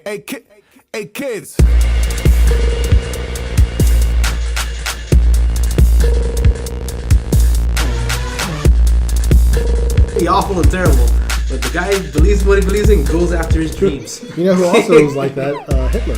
Hey kids. Be awful and terrible, but the guy believes what he believes in, goes after his dreams. You know who also was like that? Hitler.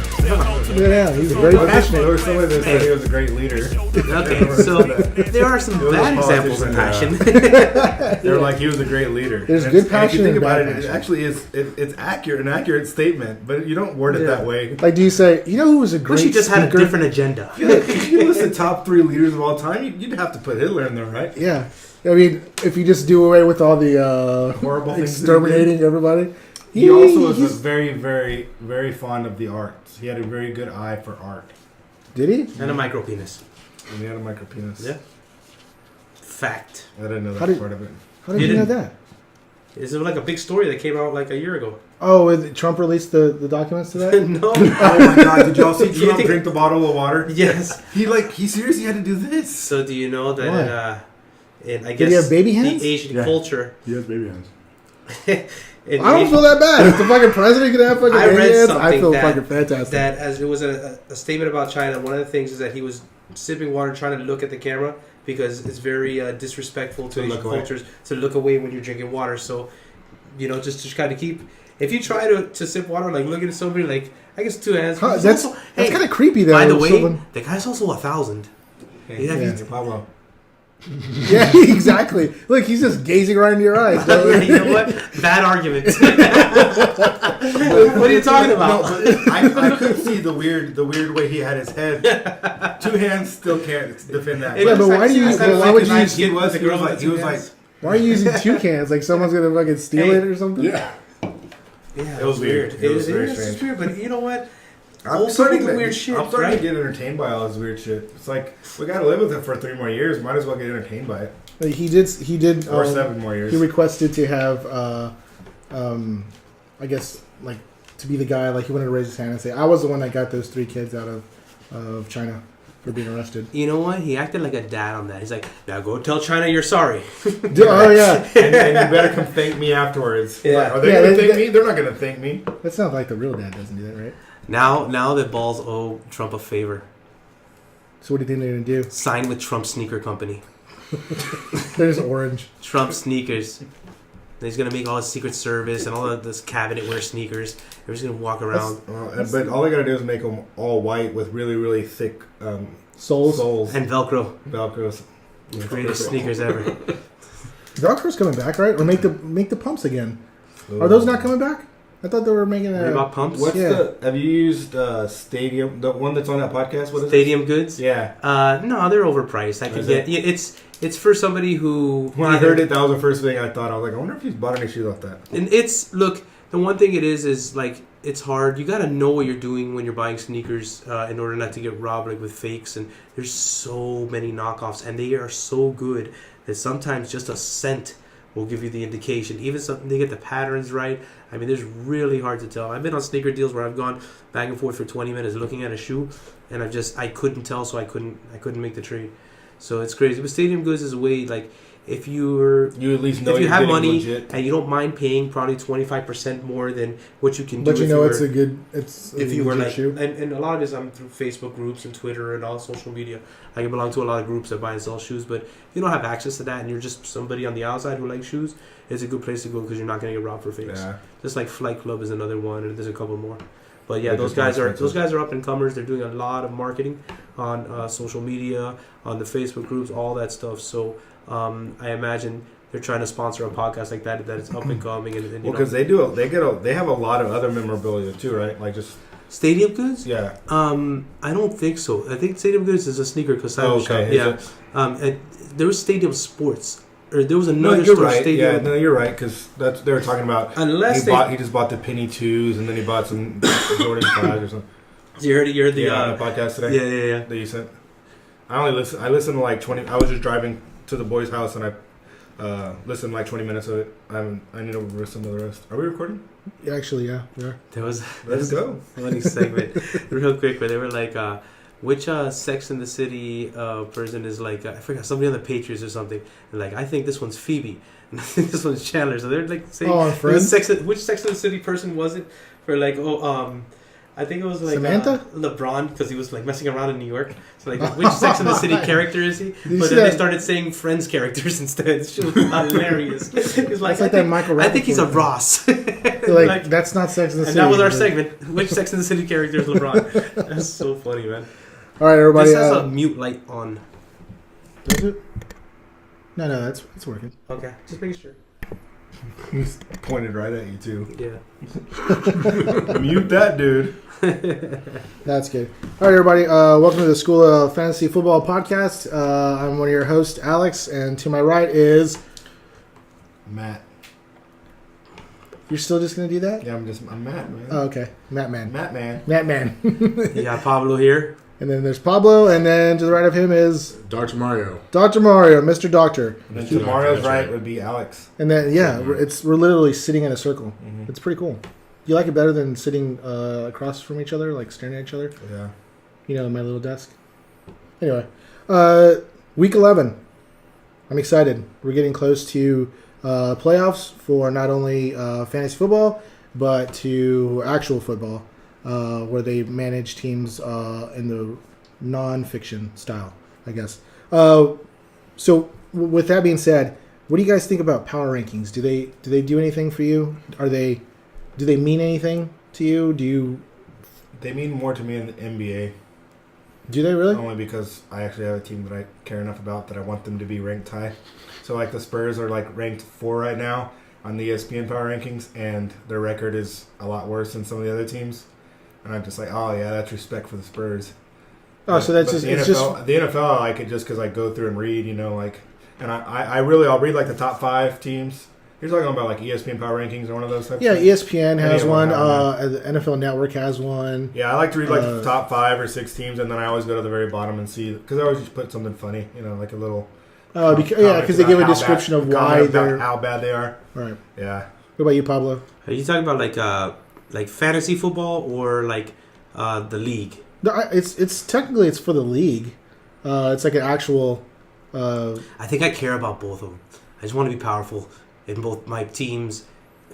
Yeah, he's a great visionary. There was somebody that said he was a great leader. Okay, so there are some bad examples of passion. They were like, he was a great leader. There's And good if passion you think and about bad it, passion. it actually is. It's an accurate statement, but you don't word it that way. Like, do you say, you know who was a great But she just had a speaker? different agenda. If you list the top 3 leaders of all time, you'd have to put Hitler in there, right? Yeah. I mean, if you just do away with all the Horrible things exterminating everybody. He also was very, very, very fond of the arts. He had a very good eye for art. Did he? And a micro penis. And he had a micro penis. Yeah. Fact. I didn't know that part of it. How did you know that? Is it like a big story that came out like a year ago? Oh, Trump released the documents to that? No. Oh my God! Did y'all see Trump think- drink the bottle of water? Yes. He seriously had to do this. So do you know that in I Did guess he have baby hands? the Asian Yeah. culture. He has baby hands. I don't feel that bad. If the fucking president could have fucking I read hands, something I feel that, fucking fantastic. That as it was a statement about China, one of the things is that he was sipping water trying to look at the camera because it's very disrespectful to Asian cultures to look away when you're drinking water. So, just to kind of keep... If you try to sip water, like looking at somebody, like, I guess 2 hands... Huh, that's kind of creepy, though. By the way, the guy's also 1,000. Yeah. Pablo. Yeah, exactly. Look, he's just gazing right into your eyes. You know what? Bad argument. What are you talking about? No, but I could see the weird way he had his head. 2 hands still can't defend that. Yeah, but why do you? Why would you? He was like. Why are you using 2 cans? Like someone's gonna fucking steal it or something? Yeah. Yeah, It was weird. It was very strange. Weird, but you know what? I'm starting to weird shit. I'm starting right? to get entertained by all this weird shit. It's like we gotta live with it for 3 more years. Might as well get entertained by it. Like, he did. Or 7 more years. He requested to have, I guess, like to be the guy. Like he wanted to raise his hand and say, "I was the one that got those 3 kids out of China for being arrested." You know what? He acted like a dad on that. He's like, "Now go tell China you're sorry." Oh yeah, and you better come thank me afterwards. Yeah. Like, are they gonna thank me? They're not gonna thank me. That's not like the real dad doesn't do that, right? Now the balls owe Trump a favor. So what do you think they're gonna do? Sign with Trump Sneaker Company. There's orange. Trump sneakers. He's gonna make all his Secret Service and all of this cabinet wear sneakers. They're just gonna walk around. But all they gotta do is make them all white with really, really thick Soles and Velcro. Velcros. The greatest sneakers ever. Velcro's coming back, right? Or make the pumps again. Are those not coming back? I thought they were making What about pumps? Have you used Stadium, the one that's on that podcast? What is Stadium Goods? Yeah. No, the overpriced. I can get. Yeah, it's for somebody who. When I heard it, that was the first thing I thought. I was like, I wonder if he's bought any shoes off that. And look. The one thing it is like it's hard. You got to know what you're doing when you're buying sneakers in order not to get robbed, like with fakes. And there's so many knockoffs, and they are so good that sometimes just a scent will give you the indication. Even something they get the patterns right. I mean, it's really hard to tell. I've been on sneaker deals where I've gone back and forth for 20 minutes looking at a shoe, and I couldn't tell, so I couldn't make the trade. So it's crazy. But Stadium Goods is a way, like, if you at least know if you have money legit. And you don't mind paying probably 25% more than what you can do. But you know, it's a good shoe. And a lot of this I'm through Facebook groups and Twitter and all social media. I can belong to a lot of groups that buy and sell shoes. But if you don't have access to that and you're just somebody on the outside who likes shoes, it's a good place to go because you're not going to get robbed for fakes. Yeah. Just like Flight Club is another one, and there's a couple more. But yeah, those guys are up and comers. They're doing a lot of marketing on social media, on the Facebook groups, all that stuff. So I imagine they're trying to sponsor a podcast like that is up and coming. And because they have a lot of other memorabilia too, right? Like just Stadium Goods. Yeah. I don't think so. I think Stadium Goods is a sneaker consignment shop. Yeah. There was Stadium Sports. Or there was another store. Right. Stadium. Yeah, no, you're right because they were talking about. He just bought the Penny 2s and then he bought some Jordan 5s or something. You heard the on the podcast today. Yeah. That you sent. I listened to like 20. I was just driving to the boys' house and I listened to like 20 minutes of it. I need to listen to the rest. Are we recording? Yeah, actually, yeah, we are. Let's go. Funny segment, real quick, where they were like, which Sex and the City person is like, I forgot, somebody on the Patriots or something. And like, I think this one's Phoebe. And I think this one's Chandler. So they're like saying, Friends? which Sex and the City person was it? for like I think it was like Samantha? LeBron, because he was like messing around in New York. So like, which Sex and the City character is he? But then they started saying Friends characters instead. It was hilarious. It's like, that Michael I think he's a Rappaport Ross. like that's not Sex and the City. And that was our segment. Which Sex and the City character is LeBron? That's so funny, man. All right, everybody. This has a mute light on. Does it? No, it's working. Okay, just making sure. He's pointed right at you too. Yeah. Mute that dude. That's good. All right, everybody. Welcome to the School of Fantasy Football podcast. I'm one of your hosts, Alex, and to my right is Matt. You're still just gonna do that? Yeah, I'm Matt, man. Oh, okay. Matt Man. You got Pablo here. And then there's Pablo, and then to the right of him is Dr. Mario. Dr. Mario, Mr. Doctor. And then to Mario's right would be Alex. And then we're literally sitting in a circle. Mm-hmm. It's pretty cool. You like it better than sitting across from each other, like staring at each other? Yeah. You know, my little desk. Anyway, week 11. I'm excited. We're getting close to playoffs for not only fantasy football, but to actual football, where they manage teams in the non-fiction style, I guess. So with that being said, what do you guys think about power rankings? Do they do anything for you? Do they mean anything to you? They mean more to me in the NBA. Do they really? Only because I actually have a team that I care enough about that I want them to be ranked high. So like the Spurs are like ranked 4 right now on the ESPN power rankings, and their record is a lot worse than some of the other teams. And I'm just like, oh yeah, that's respect for the Spurs. Oh, so that's just the it's NFL, just the NFL. I like it just because I go through and read, like, and I'll read like the top 5 teams. You're talking about like ESPN power rankings or one of those types. Yeah, of ESPN has one. Have The NFL Network has one. Yeah, I like to read like the top 5 or 6 teams, and then I always go to the very bottom and see, because I always just put something funny, like a little. Because they give a description of why they're how bad they are. Right. Yeah. What about you, Pablo? Are you talking about like fantasy football or like the league? It's technically it's for the league. It's like an actual. I think I care about both of them. I just want to be powerful in both my teams,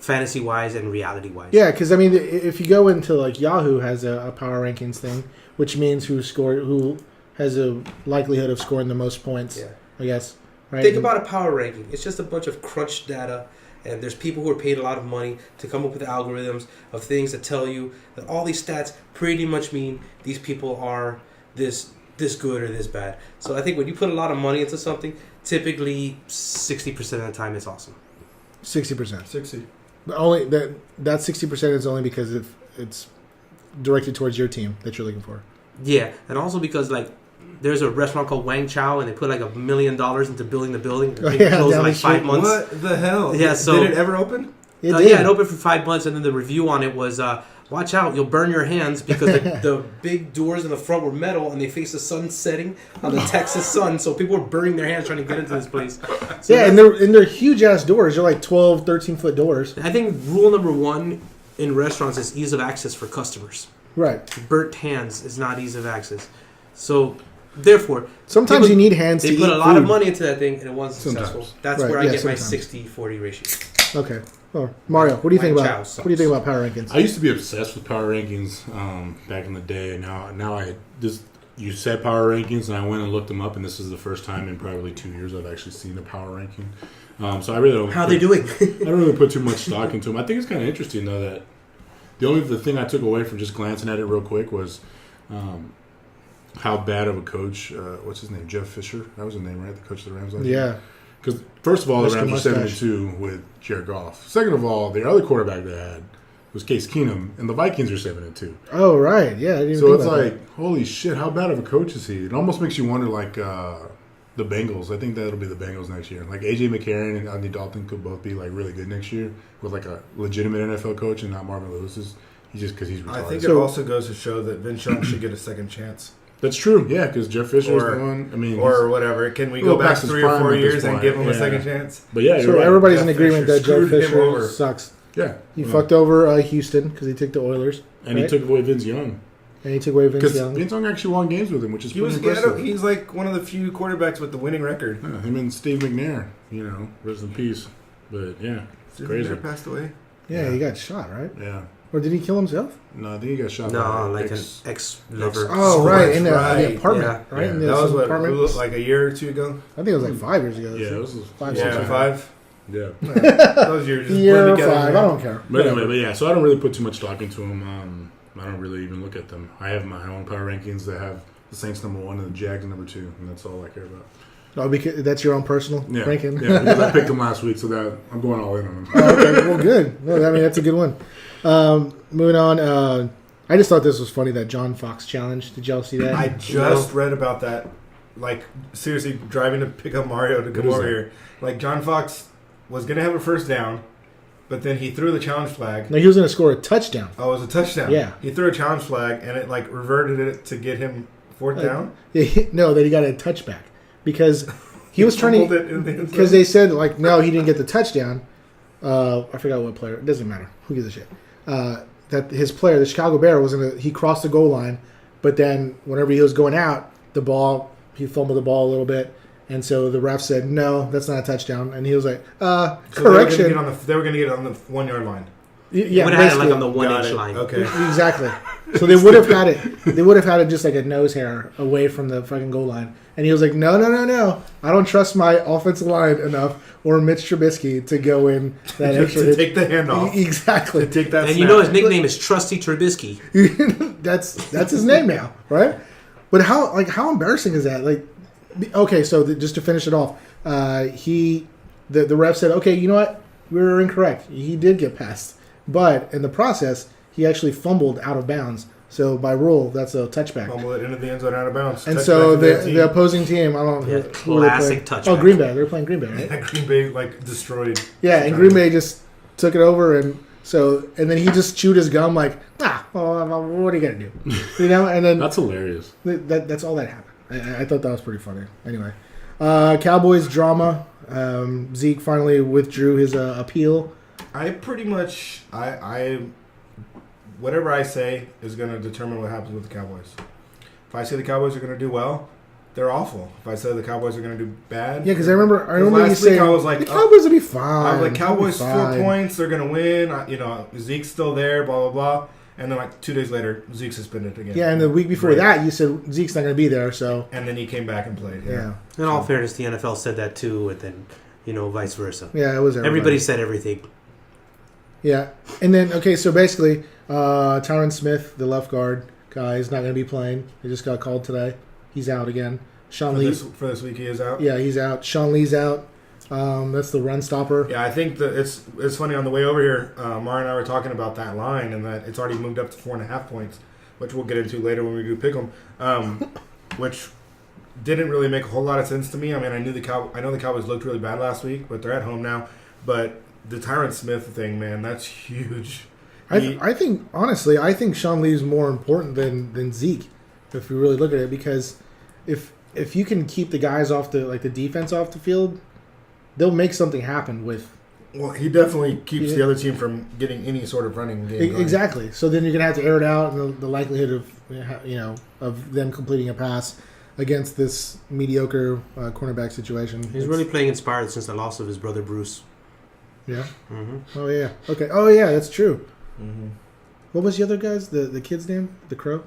fantasy wise and reality wise. Yeah, because I mean, if you go into like Yahoo has a power rankings thing, which means who has a likelihood of scoring the most points. Yeah. I guess. Right. Think about a power ranking. It's just a bunch of crunched data, and there's people who are paid a lot of money to come up with algorithms of things that tell you that all these stats pretty much mean these people are this good or this bad. So I think when you put a lot of money into something, typically 60% of the time it's awesome. 60%. 60. But only that 60% is only because it's directed towards your team that you're looking for. Yeah, and also because like there's a restaurant called Wang Chao, and they put like $1 million into building the building. It closed in like 5 months. What the hell? Yeah, so did it ever open? It did. Yeah, it opened for 5 months, and then the review on it was, watch out, you'll burn your hands because the big doors in the front were metal, and they face the sun setting on the Texas sun, so people were burning their hands trying to get into this place. So yeah, and they're huge ass doors. They're like 12, 13-foot doors. I think rule number 1 in restaurants is ease of access for customers. Right. Burnt hands is not ease of access. So therefore, sometimes you need hands to eat They put a lot of food. money into that thing, and it wasn't successful. That's Right, where I get my sometimes. 60-40 ratio. Okay. Oh, Mario, what do you think Wang about Chao sucks. what do you think about power rankings? I used to be obsessed with power rankings back in the day. Now you said power rankings, and I went and looked them up, and this is the first time in probably 2 years I've actually seen a power ranking. So I really don't. How are they doing? I don't really put too much stock into them. I think it's kind of interesting though that the thing I took away from just glancing at it real quick was how bad of a coach. What's his name? Jeff Fisher. That was his name, right? The coach of the Rams last year. Yeah. Because first of all, the Mr. Rams are Mustache. 7-2 with Jared Goff. Second of all, the other quarterback they had was Case Keenum, and the Vikings are 7-2. Oh, right. Yeah, I didn't even So think it's about like, holy shit, how bad of a coach is he? It almost makes you wonder, like the Bengals. I think that'll be the Bengals next year. Like AJ McCarron and Andy Dalton could both be like really good next year with like a legitimate NFL coach and not Marvin Lewis's. Because he's retarded. I think it also goes to show that Vince Young should get a second chance. That's true. Yeah, because Jeff Fisher is Or- the one. I mean, Or whatever. Can we go Well, back past his 3 or prime 4 at this years and point. give him a Yeah. second chance? but yeah, that. you're So right. everybody's Jeff in agreement Fisher that Joe screwed him Fisher over. sucks. Yeah, He fucked over Houston because he took the Oilers. and he right? took away Vince Young And he took away Vince because Young. Vince Young actually won games with him, which is He pretty was impressive. he's like one of the few quarterbacks with the winning record. Yeah, him and Steve McNair, rest in peace. But yeah, it's crazy. Passed away. Yeah, he got shot, right? Yeah, Or did he kill himself? No, I think he got shot. No, by like an ex- ex-lover. Oh, right. that's In the right. apartment. Yeah. Right? Yeah. In That the was what, apartment. like a year or two ago? I think it was like 5 years ago. Yeah, it was 5 Yeah, years ago. 5. Yeah. Those years just Year blend or together. 5. I don't care. But anyway, but yeah, so I don't really put too much stock into them. I don't really even look at them. I have my own power rankings that have the Saints number 1 and the Jags number 2, and that's all I care about. Oh, because that's your own personal Yeah, ranking? yeah, because I picked them last week, so that I'm going all in on them. Oh, okay, well, good. Well, I mean, that's a good one. Moving on. I just thought this was funny, that John Fox challenge. Did y'all see that? I just read about that. Like, seriously, driving to pick up Mario to come What is over that? here. Like, John Fox was going to have a first down, but then he threw the challenge flag. No, he was going to score a touchdown. Oh, it was a touchdown. Yeah. He threw a challenge flag, and it, like, reverted it to get him fourth down. No, that he got a touchback. Because he was trying Fumbled to... it in the end zone. Because they said, like, no, he didn't get the touchdown. I forgot what player. It doesn't matter. Who gives a shit? That his player, the Chicago Bear, he crossed the goal line, but then whenever he was going out, he fumbled the ball a little bit, and so the ref said, no, that's not a touchdown. And he was like, So correction. They were going to get it on the 1 yard line. Yeah, would have had it like basically. on the 1 Got inch it. line. Okay. Exactly. So they would have had it. They would have had it just like a nose hair away from the fucking goal line. And he was like, no. I don't trust my offensive line enough or Mitch Trubisky to go in that extra. to take the handoff. Exactly. To take that And snap. you know his nickname is Trusty Trubisky. that's his name now, right? But how embarrassing is that? Like, okay, so just to finish it off, the ref said, okay, you know what? We were incorrect. He did get passed, but in the process, he actually fumbled out of bounds. So by rule, that's a touchback. Fumble it into the end zone out of bounds. And Touchback so for their the opposing team, I don't know Yeah, who were they classic playing. touchback. Oh, Green Bay. They were playing Green Bay, right? team. Green Bay, like, destroyed. Yeah, and Green Bay just took it over, and then he just chewed his gum like, well, what are you gonna do? You know, and then That's hilarious. that's all that happened. I thought that was pretty funny. Anyway, Cowboys drama. Zeke finally withdrew his appeal. I pretty much, whatever I say is going to determine what happens with the Cowboys. If I say the Cowboys are going to do well, they're awful. If I say the Cowboys are going to do bad, Yeah, because I remember you last week saying I was like, the Cowboys will be fine. I was like, Cowboys They'll be 4 fine. points, they're going to win. Zeke's still there, blah, blah, blah. And then, like, 2 days later, Zeke suspended again. Yeah, and the week before Right. that, you said Zeke's not going to be there. So And then he came back and played. yeah, In all fairness, the NFL said that too, and then, vice versa. yeah, it was Everybody said everything. Yeah, and then okay, so basically, Tyron Smith, the left guard guy, is not going to be playing. He just got called today. He's out again. Sean Lee, For this week, he is out. yeah, he's out. Sean Lee's out. That's the run stopper. Yeah, I think that it's funny on the way over here. Mara and I were talking about that line and that it's already moved up to 4.5 points, which we'll get into later when we do pick 'em. Which didn't really make a whole lot of sense to me. I mean, I know the Cowboys looked really bad last week, but they're at home now. But the Tyron Smith thing, man, that's huge. I think honestly, I think Sean Lee's more important than Zeke, if you really look at it, because if you can keep the guys off the defense off the field, they'll make something happen with. Well, he definitely keeps the other team from getting any sort of running game going. Exactly. So then you're gonna have to air it out, and the likelihood of them completing a pass against this mediocre cornerback situation. He's really playing inspired since the loss of his brother Bruce. Yeah. Mm-hmm. Oh yeah. Okay. Oh yeah, that's true. Mm-hmm. What was the other guy's the kid's name? The Crow.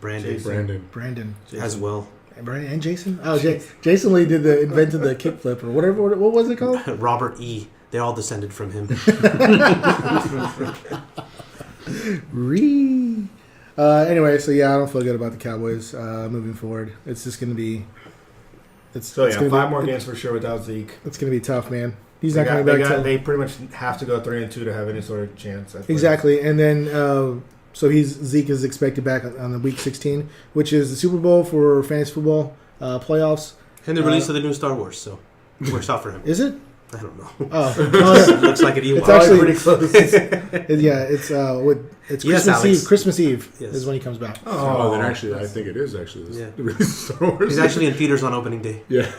Brandon Brandon. as well. And Jason. Oh, Jason Lee invented the kickflip or whatever. What was it called? Robert E. They all descended from him. Anyway, so yeah, I don't feel good about the Cowboys moving forward. It's just going to be. So yeah, 5 more games for sure without Zeke. It's going to be tough, man. He's They not coming back. They pretty much have to go 3-2 to have any sort of chance. I think. Exactly, and then so Zeke is expected back on the week 16, which is the Super Bowl for fantasy football playoffs. And the release of the new Star Wars, so it works out for him. Is it? I don't know. Oh, Looks like an Ewok. It's actually pretty close. it's Yes, Christmas Alex. Eve. Christmas Eve Yes. is when he comes back. Oh, then actually, I think it is actually Yeah. the release of Star Wars. He's actually in theaters on opening day. Yeah.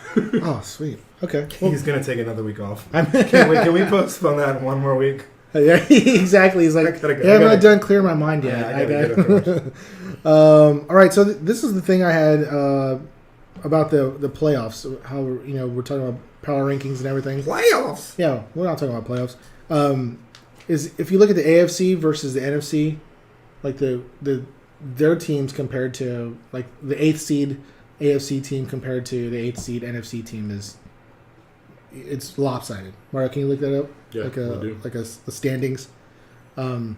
Oh, sweet. Okay. Well, He's gonna take another week off. I'm, Can we postpone that 1 more week? yeah, exactly. He's like, I'm not done clearing my mind yet. Yeah, I gotta get it finished. All right, so this is the thing I had about the playoffs. How we're talking about power rankings and everything. Playoffs. Yeah, we're not talking about playoffs. is if you look at the AFC versus the NFC, like their teams compared to like the 8th seed AFC team compared to the 8th seed NFC team it's lopsided. Mario, can you look that up? Yeah, like the standings. I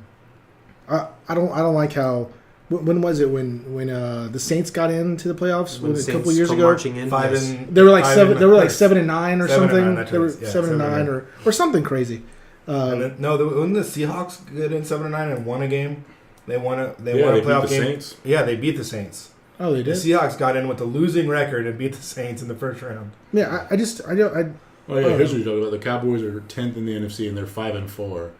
don't like how. When was it when the Saints got into the playoffs a couple years ago? Marching in, They were like 7-9 or something. They were 7-9 or something crazy. When the Seahawks get in 7-9 and won a game, they won a they playoff beat the game. Saints. Yeah, they beat the Saints. Oh, they did. The Seahawks got in with a losing record and beat the Saints in the first round. Yeah, here's what you're talking about. The Cowboys are 10th in the NFC and they're 5-4,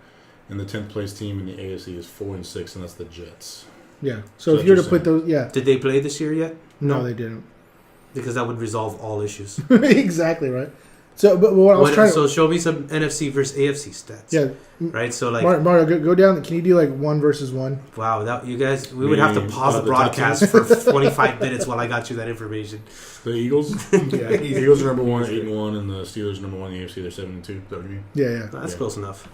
and the 10th place team in the AFC is 4-6, and that's the Jets. Yeah. So if you were to put those, Did they play this year yet? No, they didn't. Because that would resolve all issues. Exactly right. So, but what I was trying. So show me some NFC versus AFC stats. Yeah. Right. So like Mario, go down. Can you do like 1 versus 1? Wow, we would have to pause the broadcast for 25 minutes while I got you that information. The Eagles. Yeah, the Eagles are number 1, 8-1, and the Steelers are number 1 in the AFC. They're 7-2. Is that what you mean? Yeah. That's close enough.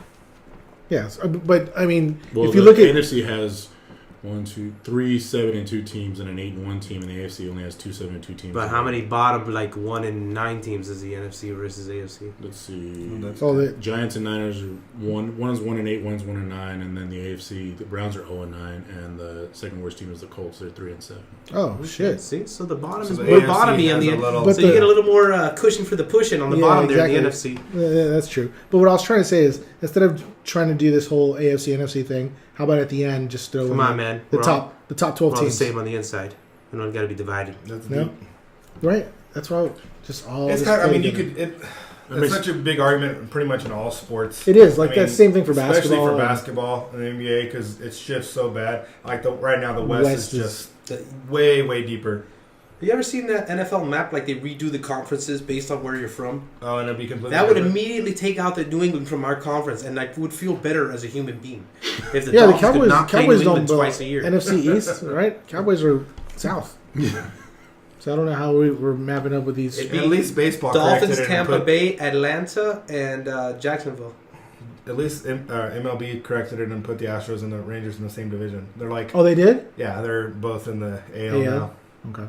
Yes, but I mean, well, if you look at NFC has 3 7-2 teams and an 8-1 team, and the AFC only has 2 7-2 teams. But how many bottom 1-9 teams is the NFC versus AFC? Let's see. the Giants and Niners are one is 1-8, one's 1-9, and then the AFC, the Browns are 0-9, and the second worst team is the Colts. They're 3-7. Oh shit! See, so the bottom is the more AFC bottomy on the end. So you get a little more cushion for the pushing on the bottom there in the NFC. Yeah, that's true. But what I was trying to say is, instead of trying to do this whole AFC NFC thing, how about at the end just throw in the top 12 we're all the teams? same on the inside. We don't got to be divided. Right. That's why just all. It's kind of, I mean, you could. It's such a big argument, pretty much in all sports. It is that same thing for basketball, especially for basketball and the NBA, because it's just so bad. Like right now, the West is just way deeper. Have you ever seen that NFL map? Like they redo the conferences based on where you're from. Oh, and it'd be completely. That would immediately take out the New England from our conference, and I would feel better as a human being if the the Dolphins Cowboys could not play New don't England twice a year. NFC East, right? Cowboys are South. Yeah. So I don't know how we're mapping up with these. At least baseball. Dolphins, Tampa Bay, Atlanta, and Jacksonville. At least MLB corrected it and put the Astros and the Rangers in the same division. They're like, oh, they did? Yeah, they're both in the AL now. Okay.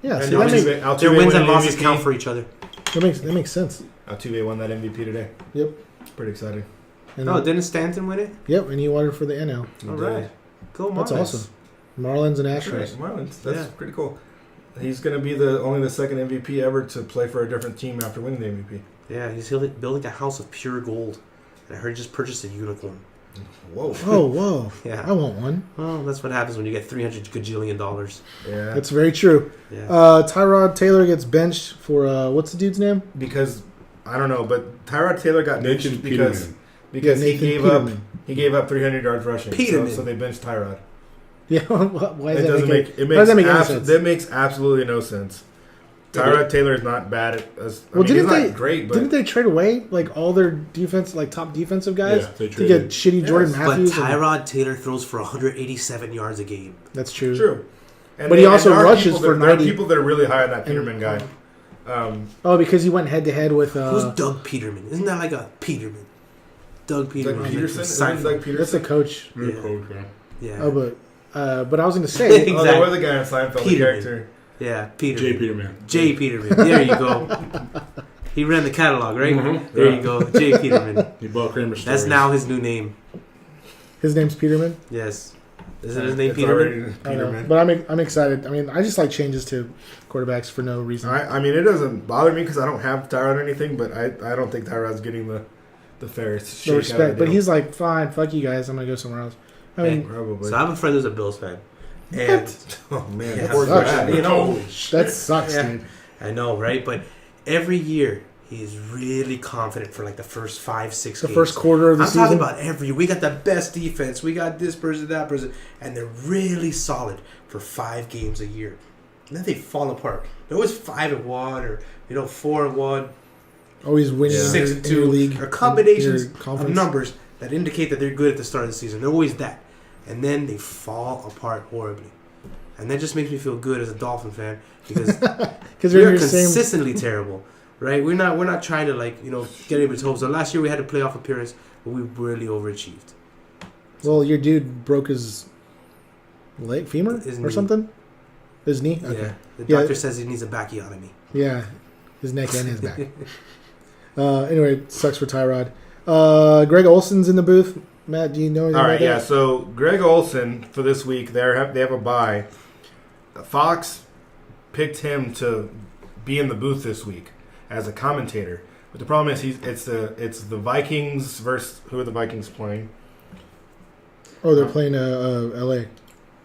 Yeah, and so their wins and losses count for each other. That makes sense. Altuve won that MVP today. Yep. It's pretty exciting. And didn't Stanton win it? Yep, and he won it for the NL. All right. Cool, Marlins. That's awesome. Marlins and Astros. Marlins. That's pretty cool. He's going to be only the second MVP ever to play for a different team after winning the MVP. Yeah, he's building a house of pure gold. And I heard he just purchased a unicorn. Whoa. Oh, whoa. Yeah. I want one. Well, that's what happens when you get $300 gajillion. Yeah. That's very true. Yeah. Tyrod Taylor gets benched for, what's the dude's name? Because, I don't know, but Tyrod Taylor got benched because he gave up 300 yards rushing. So they benched Tyrod. Yeah, why does that make any sense? That makes absolutely no sense. Tyrod Taylor is not bad he's not great, but didn't they trade away all their top defensive guys to get shitty Jordan Matthews? But Tyrod Taylor throws for 187 yards a game. That's true. True. But he also rushes for 90. There are people that are really high on that Peterman guy. Because he went head to head with who's Doug Peterman? Isn't that like a Peterman? Doug Peterman. Doug Peterson? Doug Peterson? That's the coach. Yeah. Oh, but I was going to say... Exactly. Oh, there was a guy in Seinfeld, the character. Yeah, Peterman. J. Peterman. There you go. He ran the catalog, right? Mm-hmm. There you go. J. Peterman. He bought Kramer Stories. That's now his new name. His name's Peterman? Yes. Isn't his name Peterman? Peterman. But I'm excited. I mean, I just like changes to quarterbacks for no reason. I mean, it doesn't bother me because I don't have Tyrod or anything, but I don't think Tyrod's getting the fairest shake respect. Out of the but deal. he's like, fine, fuck you guys. I'm going to go somewhere else. I mean, probably. So I have a friend who's a Bills fan. And oh man, that sucks, dude. I know, right? But every year he's really confident for the first 5-6 games. The first quarter of the season. I'm talking about we got the best defense. We got this person, that person, and they're really solid for 5 games a year. And then they fall apart. They're always 5-1 or 4-1. Always winning 6-2 league or combinations of numbers that indicate that they're good at the start of the season. They're always that. And then they fall apart horribly. And that just makes me feel good as a Dolphin fan because we're consistently terrible, right? We're not trying to get anybody's hopes. So last year we had a playoff appearance. but we really overachieved. Well, your dude broke his femur His or knee. something. His knee. Okay. Yeah, the Yeah. doctor says he needs a backiotomy. Yeah, his neck and his back. Anyway, it sucks for Tyrod. Greg Olson's in the booth. Matt, do you know anything All about right, yeah. that? So Greg Olson for this week, they have a bye. Fox picked him to be in the booth this week as a commentator. But the problem is it's the Vikings versus who are the Vikings playing? Oh, they're playing L.A.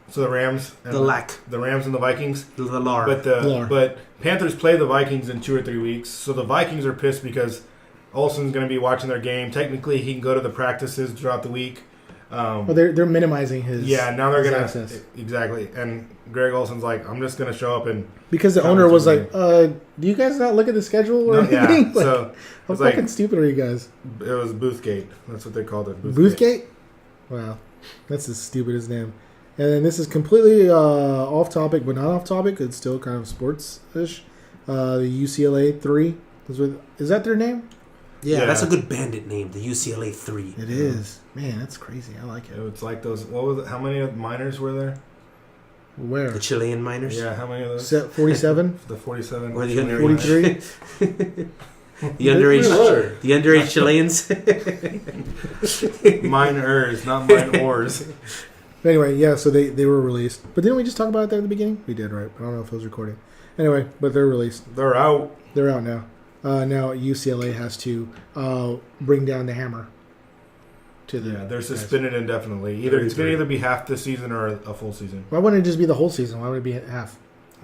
So the Rams, and the Rams and the Vikings. The Lar. But Panthers play the Vikings in 2 or 3 weeks. So the Vikings are pissed because Olsen's going to be watching their game. Technically, he can go to the practices throughout the week. Well, they're minimizing his now they're his gonna access. exactly. And Greg Olson's like, I'm just gonna show up and Because the owner was like, do you guys not look at the schedule or anything? Like, so how it's like fucking stupid are you guys? it was Boothgate. That's what they called it. Boothgate? Wow. That's the stupidest name. And then this is completely off topic, but not off topic. It's still kind of sports-ish. The UCLA 3. Is that their name? Yeah, Yeah. that's a good bandit name, the UCLA 3. It is. Man, that's crazy. I like it. It's like those. What was it? How many minors were there? Where? The Chilean miners. Yeah, how many of those? 47? The 47 Or the Chilean underage. Forty-three? The underage, Really? the underage Chileans. minors, not minors. Anyway, yeah, so they were released. But didn't we just talk about it there at the beginning? We did, right? I don't know if it was recording. Anyway, but they're released. They're out. They're out now. Now UCLA has to bring down the hammer to the. Yeah, they're guys. suspended indefinitely. It's going to either be half the season or a full season. Why wouldn't it just be the whole season? Why would it be half?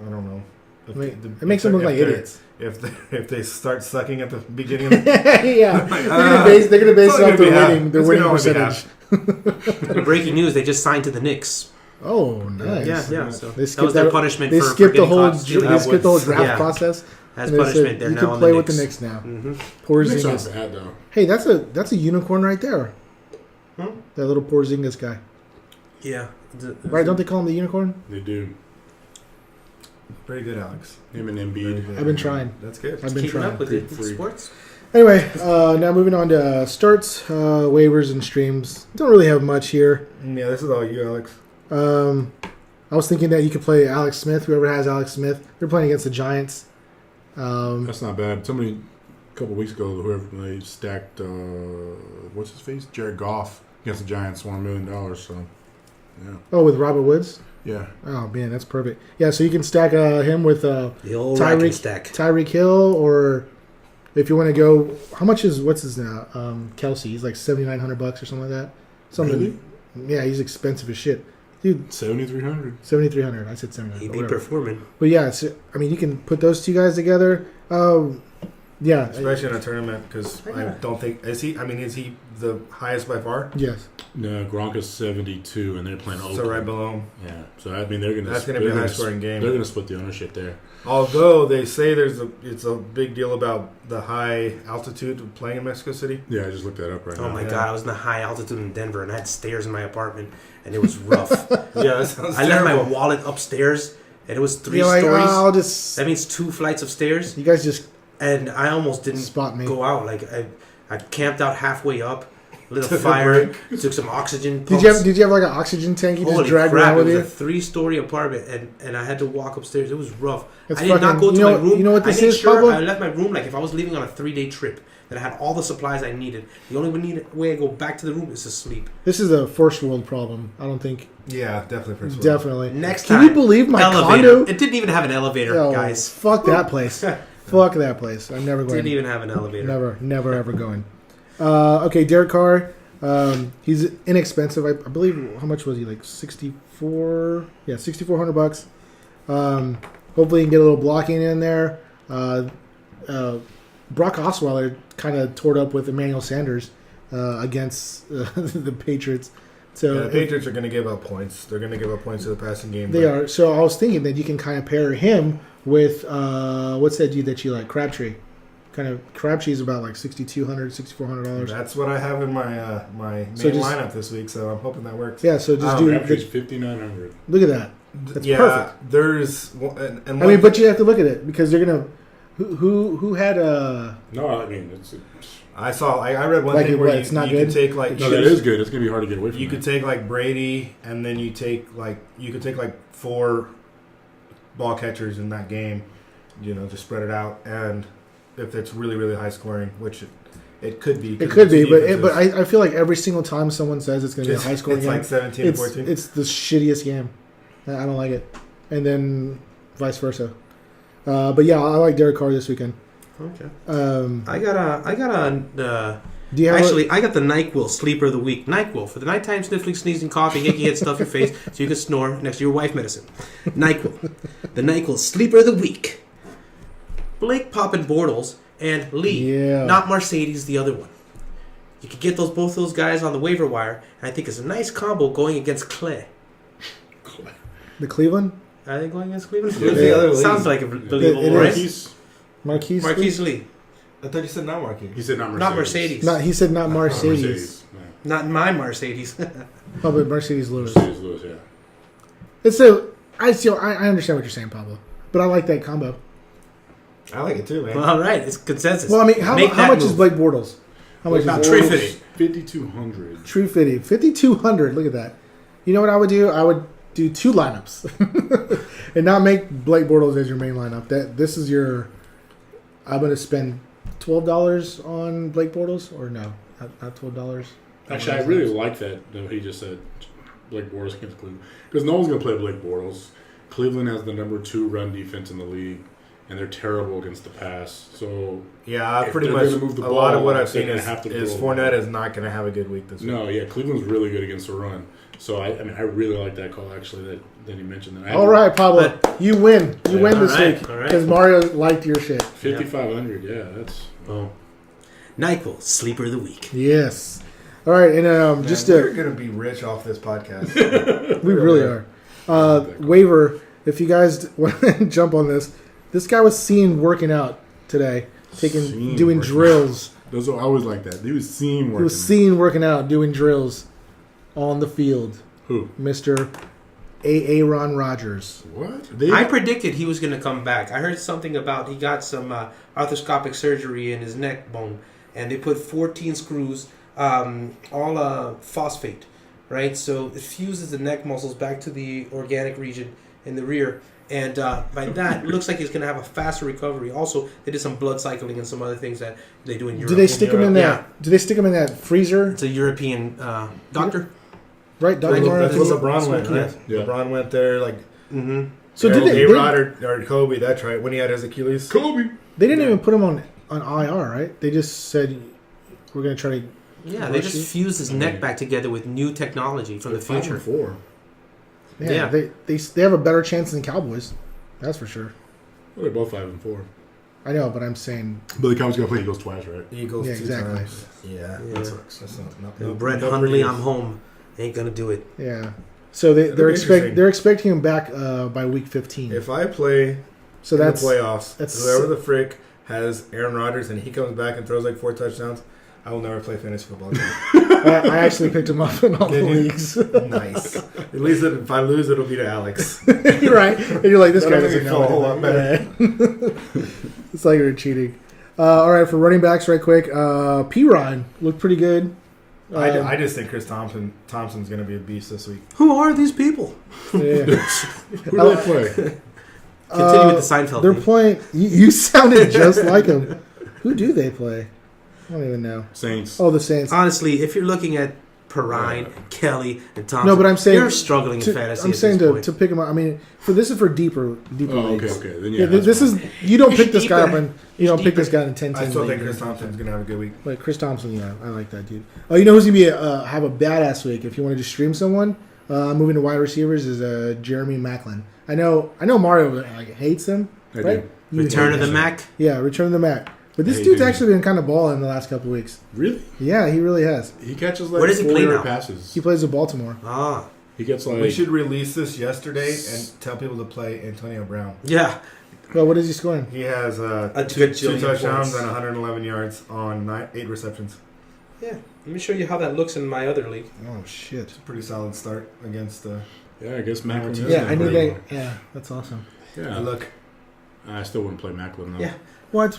I don't know. It makes them look like idiots. If they start sucking at the beginning of the Yeah, Like, they're gonna base it's it off only gonna be their half. winning It's gonna only percentage. Breaking news: they just signed to the Knicks. Oh, nice. Yeah. So They that was their punishment. They for skipped the getting whole caught stealing. they skipped the whole draft Yeah. process. As and they punishment, said, they're you now can on play the with the Knicks. Knicks now. Mm-hmm. Knicks aren't Porzingis. bad though. Hey, that's a unicorn right there. That little Porzingis guy. Yeah. Right? Don't they call him the unicorn? They do. Very good, Alex. Him and Very Embiid. good. I've been trying. That's good. I've been Keeping trying. up with Big the three. sports. Anyway, now moving on to starts, waivers, and streams. Don't really have much here. Yeah, this is all you, Alex. I was thinking that you could play Alex Smith. Whoever has Alex Smith, they're playing against the Giants. That's not bad. Somebody a couple weeks ago, whoever they stacked, what's his face, Jared Goff against the Giants, $1 million. So, yeah, Oh, with Robert Woods. yeah. Oh man, that's perfect. Yeah, so you can stack him with The old racking Tyreek stack. Tyreek Hill, or if you want to go, how much is what's his now? Kelsey. He's like $7,900 or something like that. Something. Really? Yeah, he's expensive as shit, dude. 7,300. 7,300. I said He 7,900. be whatever. performing. But yeah, I mean, you can put those two guys together. Yeah. Especially in a tournament, because I don't think is he the highest by far? Yes. No, Gronk is 72, and they're playing Oakland. So right below him. Yeah. So I mean, they're gonna. That's going to be a high scoring game. They're gonna split the ownership there. Although they say it's a big deal about the high altitude of playing in Mexico City. Yeah, I just looked that up right Oh now. my Yeah. god, I was in the high altitude in Denver and I had stairs in my apartment and it was rough. Yeah, that sounds I left my terrible. wallet upstairs and it was 3 You're like, stories. I'll just. That means 2 flights of stairs You guys just and I almost didn't spot me. go out. Like I camped out halfway up, lit a Took a fire, break. took some oxygen Did pumps. you have like an oxygen tank you just Holy dragged crap, around with it you? was a 3-story apartment and I had to walk upstairs. It was rough. It's I did not fucking- go to you know- my room. you know what this I made is, sure Pablo? I left my room like if I was leaving on a 3-day trip that I had all the supplies I needed. The only way I go back to the room is to sleep. This is a first world problem. I don't think. Yeah, definitely. First world. Definitely. Next Can time, you believe my elevator. condo? It didn't even have an elevator, Oh, guys. Fuck that place. Fuck that place. I'm never going. Didn't even have an elevator. Never, ever going. Okay, Derek Carr. He's inexpensive. I believe. How much was he? Like 64. Yeah, $6,400. Hopefully, you can get a little blocking in there. Brock Osweiler kind of toured up with Emmanuel Sanders against the Patriots. So Yeah, the Patriots are going to give up points. They're going to give up points to the passing game. they are. So I was thinking that you can kind of pair him with what's that dude that you like, Crabtree. Kind of Crabtree's about like $6,200, $6,400. That's what I have in my my main So just- lineup this week, so I'm hoping that works. Yeah, so just Oh, do. Average 5,900. Look at that. That's yeah, perfect. there's and I mean, but you have to look at it because they're gonna. Who had No, I mean I read one Like thing it where what, you, it's not you good? could take like no, that is good. It's gonna be hard to get away from. you could take like Brady, and then you could take like 4 ball catchers in that game. Just spread it out, and if it's really really high scoring, which it could be. it could be, but I feel like every single time someone says it's going to be a high scoring it's game, like 17 it's 14. it's the shittiest game. I don't like it, and then vice versa. But yeah, I like Derek Carr this weekend. Okay. I I got do you have I got the NyQuil sleeper of the week. NyQuil for the nighttime sniffling, sneezing, coughing, achy head, stuff your face, so you can snore next to your wife medicine. NyQuil, the NyQuil sleeper of the week. Blake popping Bortles and Lee, Yeah. not Mercedes, the other one. You could get both those guys on the waiver wire, and I think it's a nice combo going against Clay. the Cleveland Are they going against Cleveland? Who's the other Lee? Sounds like a believable It right? is. Marquise Marquise Lee, I thought you said not Marquis. He said not Mercedes. not Mercedes. Not he said not Not Mercedes. No. Not my Mercedes. Oh, but Mercedes Lewis. Mercedes Lewis, yeah. It's so I understand what you're saying, Pablo, but I like that combo. I like it too, man. Well, all right, it's consensus. Well, I mean, how Make much that is move. Blake Bortles? How much Not is Tree-Fiddy. 5,200. Tree-Fiddy? 5,200. Look at that. You know what I would do? I would do 2 lineups and not make Blake Bortles as your main lineup. This is your. I'm going to spend $12 on Blake Bortles, or no, not $12. Actually, I really like that he just said Blake Bortles against Cleveland, because no one's going to play Blake Bortles. Cleveland has the number 2 run defense in the league, and they're terrible against the pass. So Yeah, if pretty they're much. gonna move the A lot of ball, what I've they're seen gonna is have to is throw the Fournette ball. is not going to have a good week this week. no, yeah, Cleveland's really good against the run. So I mean, I really like that call actually that you mentioned that. All right, Pablo, you win. You win this all right, week all right. because Mario liked your shit. 5,500. Yeah, that's. Oh. NyQuil, sleeper of the week. Yes. All right, and Man, just we're to going to be rich off this podcast. we really are. Waiver. If you guys want to jump on this guy was seen working out today, Seen doing working drills. Those are always like that. He was seen working. He was seen working out, doing drills on the field. Who? Mr. Aaron Rodgers. What? I predicted he was going to come back. I heard something about he got some arthroscopic surgery in his neck bone, and they put 14 screws, all phosphate, right? So it fuses the neck muscles back to the organic region in the rear. And by that, it looks like he's going to have a faster recovery. Also, they did some blood cycling and some other things that they do in Europe. Do they stick him in Yeah. that? Do they stick him in that freezer? It's a European doctor. Right, Dr. That's Mario? what LeBron went, Yeah. right? Yeah. LeBron went there like Mm-hmm. So did they? A-Rod or Kobe, that's right, when he had his Achilles. Kobe. They didn't even put him on IR, right? They just said we're going to try to. Yeah, they just fused his neck back together with new technology from the future. 4. Yeah, Yeah. they have a better chance than Cowboys. That's for sure. Well, they're both 5-4. I know, but I'm saying But the Cowboys got to play Eagles twice, right? Eagles Yeah, 2 exactly. times. Yeah, Yeah. that sucks. That's not And Brett Hundley, pretty I'm good. home. Ain't gonna do it. yeah. So That'd be interesting. they're expecting him back by week 15. If I play So in that's the playoffs, that's- whoever the frick has Aaron Rodgers and he comes back and throws like 4 touchdowns, I will never play fantasy football again. I actually picked him up in all the Did you? leagues. Nice. At least if I lose, it'll be to Alex. You're right, and you're like this guy That'll doesn't make me know feel a whole lot anything. Yeah. It's like you're cheating. All right, for running backs, right quick. P. Ryan looked pretty good. I just think Chris Thompson's going to be a beast this week. Who are these people? Yeah. Who do they play? Continue with the Seinfeld They're thing. playing. You sounded just like him. Who do they play? I don't even know. Saints. Oh, the Saints. Honestly, if you're looking at Perrine, Kelly, and Thompson, No, but I'm saying you're struggling in fantasy. I'm at saying this to, point. to pick him up. I mean, this is for deeper Oh, okay, leagues. okay. Then Yeah, yeah, this that's is fine. you don't pick He's this guy up deeper. and you don't pick this guy in 10 I team still league. think Chris Thompson's going to have a good week. Like Chris Thompson, yeah, I like that dude. Oh, you know who's gonna be have a badass week if you want to just stream someone? Moving to wide receivers is Jeremy Maclin. I know Mario hates him, I right? do. You Return hate of the him. Mac. Yeah, Return of the Mac. But this Hey, dude's dude. actually been kind of balling the last couple weeks. Really? Yeah, he really has. He catches like Where does he play 4-yard now? passes. He plays with Baltimore. Ah, He gets like We should release this yesterday and tell people to play Antonio Brown. yeah. Well, what is he scoring? He has A two good jillion touchdowns points. and 111 yards on 8 receptions. Yeah. Let me show you how that looks in my other league. Oh shit! Pretty solid start against yeah, I guess Macklin is Yeah, I doing knew pretty that. Yeah, that's awesome. well. Yeah. look. I still wouldn't play Macklin though. Yeah. What?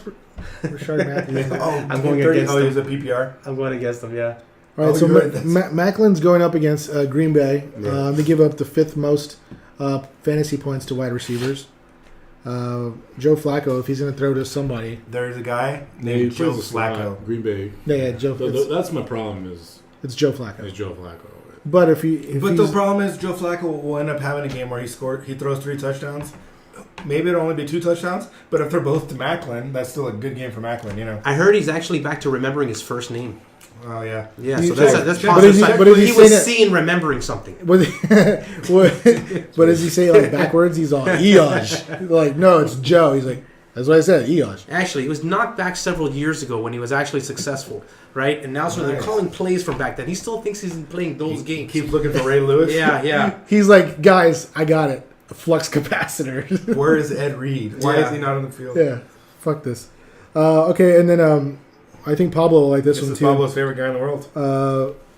Rashard Matthews. I'm going against Oh, him. he's a PPR. I'm going against them, yeah. All right, Oh, so you're right, Macklin's going up against Green Bay. Yeah. They give up the 5th most fantasy points to wide receivers. Joe Flacco, if he's going to throw to somebody. There's a guy He named plays Joe the slot, Flacco. Green Bay. Yeah, Joe. That's my problem It's Joe Flacco. is Joe Flacco. But if he, But the problem is Joe Flacco will end up having a game where he throws 3 touchdowns. Maybe it'll only be 2 touchdowns, but if they're both to Macklin, that's still a good game for Macklin, you know. I heard he's actually back to remembering his first name. Oh yeah. Yeah, You so that's check- that's but positive is he- sign. but is he He was saying it- seen remembering something. but does he say it like backwards? He's all Eoj. Like, no, it's Joe. He's like, that's what I said, Eoj. Actually, he was knocked back several years ago when he was actually successful, right? And now so they're Nice. calling plays from back then. He still thinks he's playing those games. Keep looking for Ray Lewis. Yeah, yeah. He's like, guys, I got it. A flux capacitor. Where is Ed Reed? Why Yeah. is he not on the field? Yeah, fuck this. Okay, and then I think Pablo will like this This one is too. Pablo's favorite guy in the world.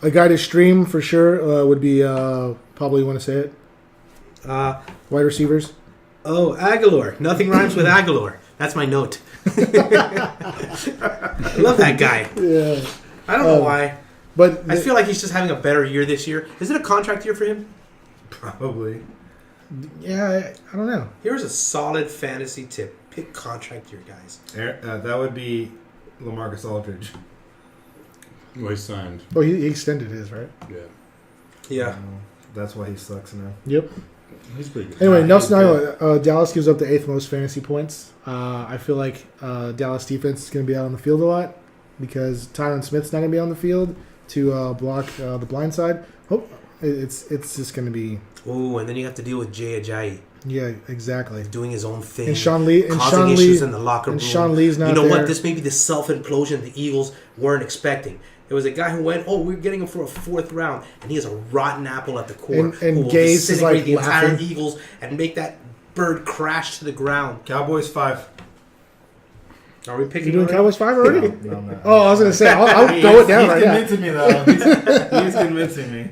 A guy to stream for sure would be Pablo. You want to say it? Wide receivers. Aguilar. Nothing rhymes with Aguilar. That's my note. I love that guy. Yeah, I don't know why. but I feel like he's just having a better year this year. Is it a contract year for him? Probably. yeah, I don't know. Here's a solid fantasy tip. Pick contract year, guys. That would be LaMarcus Aldridge. Well, he signed. Oh, he extended his, right? Yeah, Yeah. That's why he sucks now. Yep. he's pretty good. Anyway, He's Nelson good. Aguilar, Dallas gives up the 8th most fantasy points. I feel like Dallas defense is going to be out on the field a lot because Tyron Smith's not going to be on the field to block the blind side. Oh, it's just going to be Ooh, and then you have to deal with Jay Ajayi yeah, exactly. doing his own thing. And Sean Lee and causing Sean issues Lee in the locker room. and Sean Lee's not You know there. what? This may be the self-implosion the Eagles weren't expecting. There was a guy who went, we're getting him for a 4th round, and he has a rotten apple at the core. And who will Gase is, like, disintegrate the entire laughing. Eagles and make that bird crash to the ground. Cowboys 5. Are we picking You doing already? Cowboys 5 already? No, I'm not. Oh, I was going to say I'll throw it down He's right now. convincing me though. He's convincing me.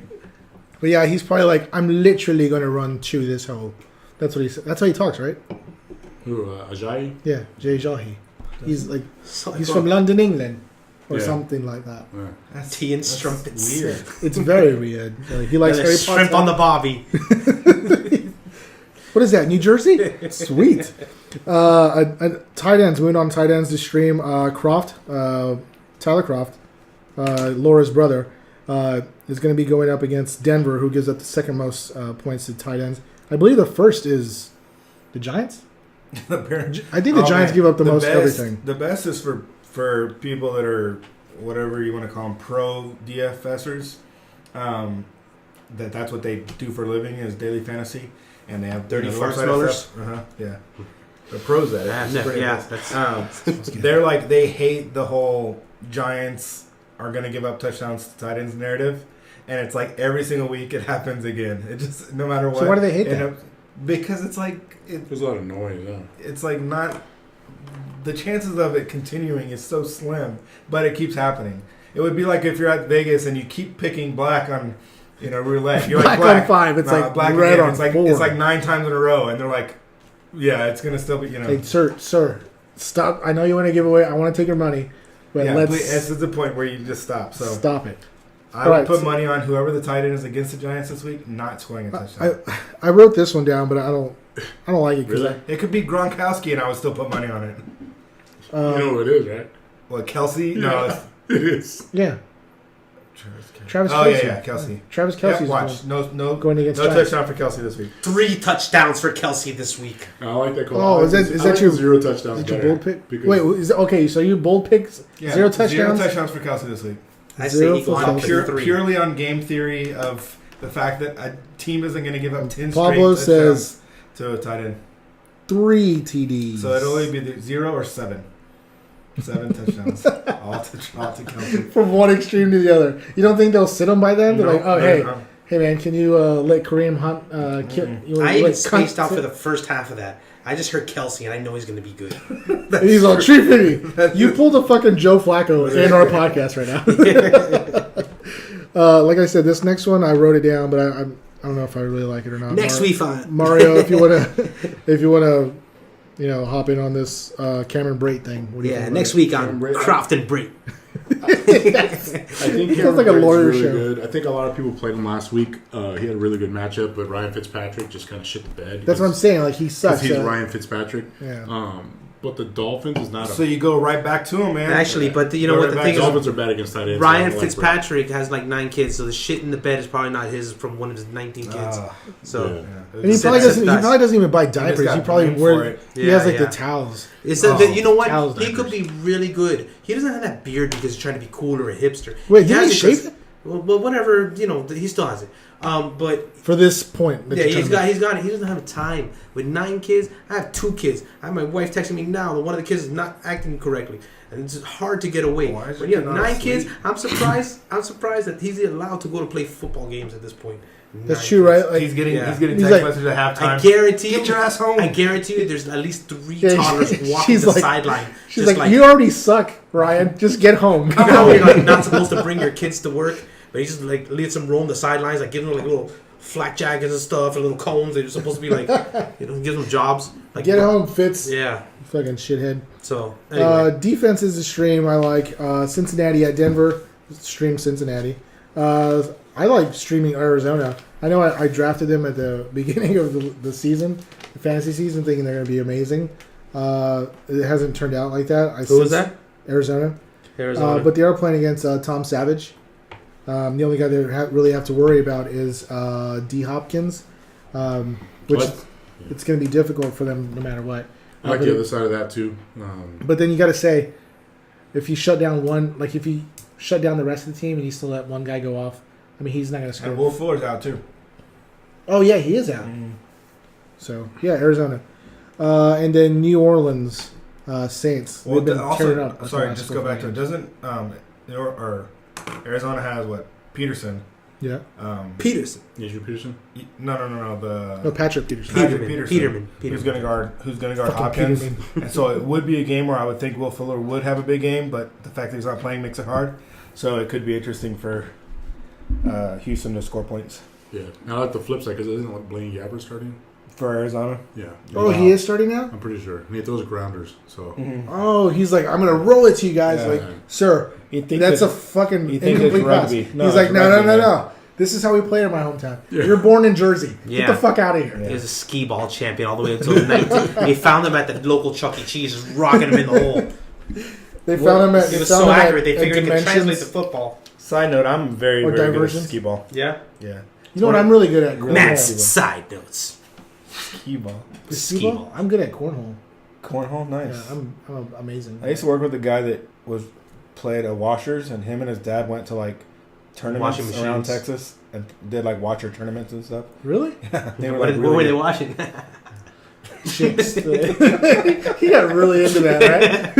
But yeah, he's probably like, I'm literally going to run to this hole. That's what he said. That's how he talks, right? Who, Ajayi? Yeah, Jay Jahi. He's like So he's from London, England, or Yeah. something like that. Yeah. That's tea and strumpets. weird. It's very weird. Like, he likes And Harry a shrimp Potter. on the bobby. What is that? New Jersey? Sweet. Tight ends. Moving on. Tight ends to stream. Croft, Tyler Croft, Laura's brother, is going to be going up against Denver, who gives up the 2nd most points to tight ends. I believe the first is the Giants. I think the Giants give up the most everything. The best is for people that are whatever you want to call them, pro DFSers. That's what they do for a living is daily fantasy, and they have Dirty the fart website smellers? and stuff. Yeah, the pros at it. It's pretty Yeah, impressive. They're like they hate the whole Giants are going to give up touchdowns to tight ends narrative, and it's like every single week it happens again. It just no matter what. So why do they hate And that? because it's like There's a lot of noise. Yeah. it's like not the chances of it continuing is so slim, but it keeps happening. It would be like if you're at Vegas and you keep picking black on roulette. You're Black like on 5. It's like black red again. on It's like 4. it's like 9 times in a row, and they're like, yeah, it's gonna still be Hey, sir, stop. I know you want to give away. I want to take your money, but yeah. let's This is the point where you just stop. So stop it. I would Alright, put so- money on whoever the tight end is against the Giants this week, not scoring a touchdown. I wrote this one down, but I don't like it because Really? It could be Gronkowski, and I would still put money on it. You know who it is, right? What, Kelsey? No, it's It is. yeah, Travis Oh Kelce. yeah, Kelsey. Travis Yeah, Kelsey's watch. No going against no Giants. touchdown for Kelsey this week. 3 touchdowns for Kelsey this week. I like that call. Oh, is that I like your- the 0 touchdowns? Is it your better bold pick? because- Wait, is it, okay? So you bold picks Yeah, 0 touchdowns. 0 touchdowns for Kelsey this week. I say Zero Eagles for up Kelsey. 3. Purely on game theory of the fact that a team isn't going to give up 10 Pablo straight touchdowns says to a tight end. 3 TDs. So it'll only be the 0 or 7. 7 touchdowns. all to Kelsey. from one extreme to the other. You don't think they'll sit him by then? They're No, like, oh no. hey man, can you let Kareem Hunt kill? You I even like, spaced cunt- out for the first half of that. I just heard Kelsey, and I know he's going to be good. He's on Tree-Fiddy. You pulled a fucking Joe Flacco in our podcast right now. Like I said, this next one I wrote it down, but I don't know if I really like it or not. Next we find Mario, if you wanna hop in on this Cameron Brate thing. What do you think about next it? week on Croft and Brait. I think It sounds like a lawyer really show. good. I think a lot of people played him last week. He had a really good matchup, but Ryan Fitzpatrick just kind of shit the bed. That's what I'm saying. Like, he sucks. He's Ryan Fitzpatrick. Yeah. But the Dolphins is not. So you go right back to him, man. Actually, but you know Go what right the back thing to is? Dolphins are bad against tight ends. Ryan so I don't like Fitzpatrick has like 9 kids, so the shit in the bed is probably not his from one of his 19 kids. So Yeah. And he probably That's- doesn't. He that's- probably doesn't even buy diapers. got He probably blamed for wears. it. He has Yeah, like yeah. the towels. It's that you know what? Towels He could be really good. He doesn't have that beard because he's trying to be cool or a hipster. Wait, has did he it shave 'cause- it? Well, whatever. He still has it. But For this point, that yeah, you're trying to- he doesn't have time. With 9 kids, I have 2 kids. I have my wife texting me now that one of the kids is not acting correctly, and it's hard to get away. Why is When he you have not 9 asleep? kids, I'm surprised that he's allowed to go to play football games at this point. That's 9 true, kids. right? Like, He's getting Yeah. text He's like- messages at halftime. I guarantee Get your ass home. I guarantee you, there's at least 3 Yeah, toddlers she's walking the like- sideline. she's just like, "You already suck, Ryan. Just get home." you know, you're like not supposed to bring your kids to work, but he just like leads them roam the sidelines, like giving them like little flak jackets and stuff, and little cones. They're supposed to be like, give them jobs. Like, Get home, Fitz. Yeah. Fucking shithead. So anyway. Defense is a stream I like. Cincinnati at Denver. Stream Cincinnati. I like streaming Arizona. I know I drafted them at the beginning of the season, the fantasy season, thinking they're going to be amazing. It hasn't turned out like that. Who was that? Arizona. Arizona. But they are playing against Tom Savage. The only guy they really have to worry about is D. Hopkins, which What? it's going to be difficult for them no matter what. I like But the other side of that too. But then you got to say, if you shut down one, like if you shut down the rest of the team and you still let one guy go off, I mean, he's not going to And score. Will Fuller's out too. Oh yeah, he is out. So yeah, Arizona, and then New Orleans Saints. Well, They've been tearing also, up. the sorry, last just go couple back to it. games. Doesn't or Arizona has what? Peterson. Yeah. Peterson. Andrew Peterson. No. No, Patrick Peterson. Peterman. Who's going to guard Fucking Hopkins? Peterman. And so it would be a game where I would think Will Fuller would have a big game, but the fact that he's not playing makes it hard. So it could be interesting for Houston to score points Yeah, and I like the flip side because isn't like Blaine Gabbert starting? for Arizona. Yeah. Oh, he is starting now. I'm pretty sure. And he throws grounders, so. Oh, he's like, I'm gonna roll it to you guys. Yeah. Like, sir, You think that's a that- fucking you think incomplete it's pass. rugby. No, He's like, it's no. rugby, man. This is how we play in my hometown. Yeah. You're born in Jersey. Yeah. Get the fuck out of here. He was a skee ball champion all the way until 19. They found him at the local Chuck E. Cheese, just rocking him in the hole. They found him at. It was found so him at- accurate. They at figured it could Dimensions. translate to football. Side note: I'm very, Or very good diversions. at skee ball. Yeah. Yeah, You know what I'm really good at? Matt's Cornhole. side notes. skee ball, Skee skee ball? ball. I'm good at cornhole. cornhole, nice. Yeah, I'm amazing. I used to work with a guy that played at Washers, and him and his dad went to like tournaments Washing around machines. Texas and did like watcher tournaments and stuff. Really? They were What like were really they good. watching? Chicks. He got really into that, right?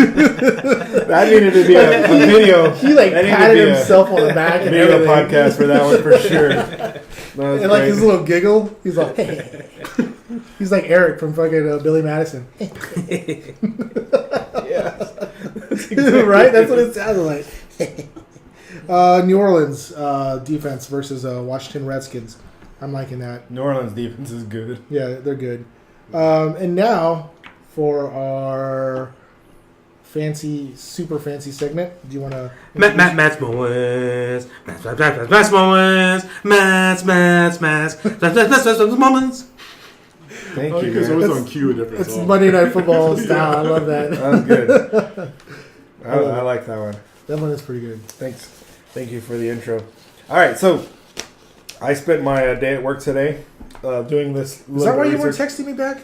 That needed to be a video. He like That needed to patted be a himself on the back and video everything. podcast for that one for sure. That was And like great. his little giggle, he's like, he's like Eric from fucking Billy Madison, right? That's what it sounded like. New Orleans defense versus Washington Redskins. I'm liking that. New Orleans defense is good. Yeah, they're good. And now for our super fancy segment. Do you want to? Matt's moments. Matt's moments. Matt's moments. Thank Oh, you. you guys man. always on cue a different It's song. Monday Night Football style. I love that. That was good. I like that one. That one is pretty good. Thanks. Thank you for the intro. All right, so I spent my day at work today doing this. Is that why you weren't texting me back?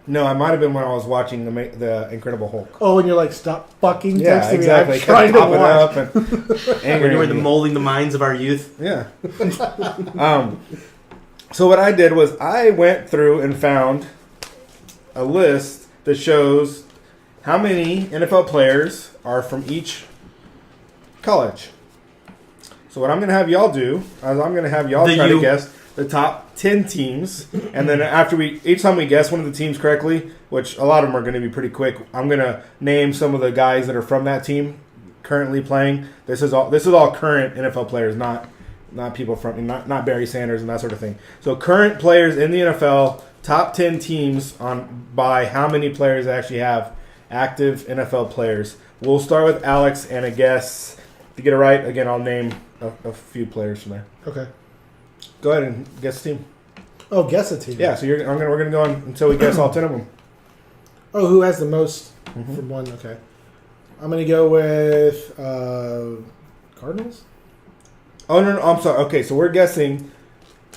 No, I might have been when I was watching the Incredible Hulk. Oh, and you're like, stop fucking Yeah, texting exactly. me. I'm trying to watch. Up and When angry you were at me. molding the minds of our youth. Yeah. So what I did was I went through and found a list that shows how many NFL players are from each college. So what I'm going to have y'all do is I'm going to have y'all try to guess the top 10 teams. And then each time we guess one of the teams correctly, which a lot of them are going to be pretty quick, I'm going to name some of the guys that are from that team currently playing. This is all current NFL players, not people from not Barry Sanders and that sort of thing. So current players in the NFL top 10 teams by how many players actually have active NFL players. We'll start with Alex and a guess. If you get it right, again, I'll name a few players from there. Okay. Go ahead and guess the team. Oh, guess a team. Yeah, so we're gonna go on until we guess all 10 of them. Oh, who has the most Mhm. from one? Okay. I'm going to go with Cardinals? Oh, no, I'm sorry. Okay, so we're guessing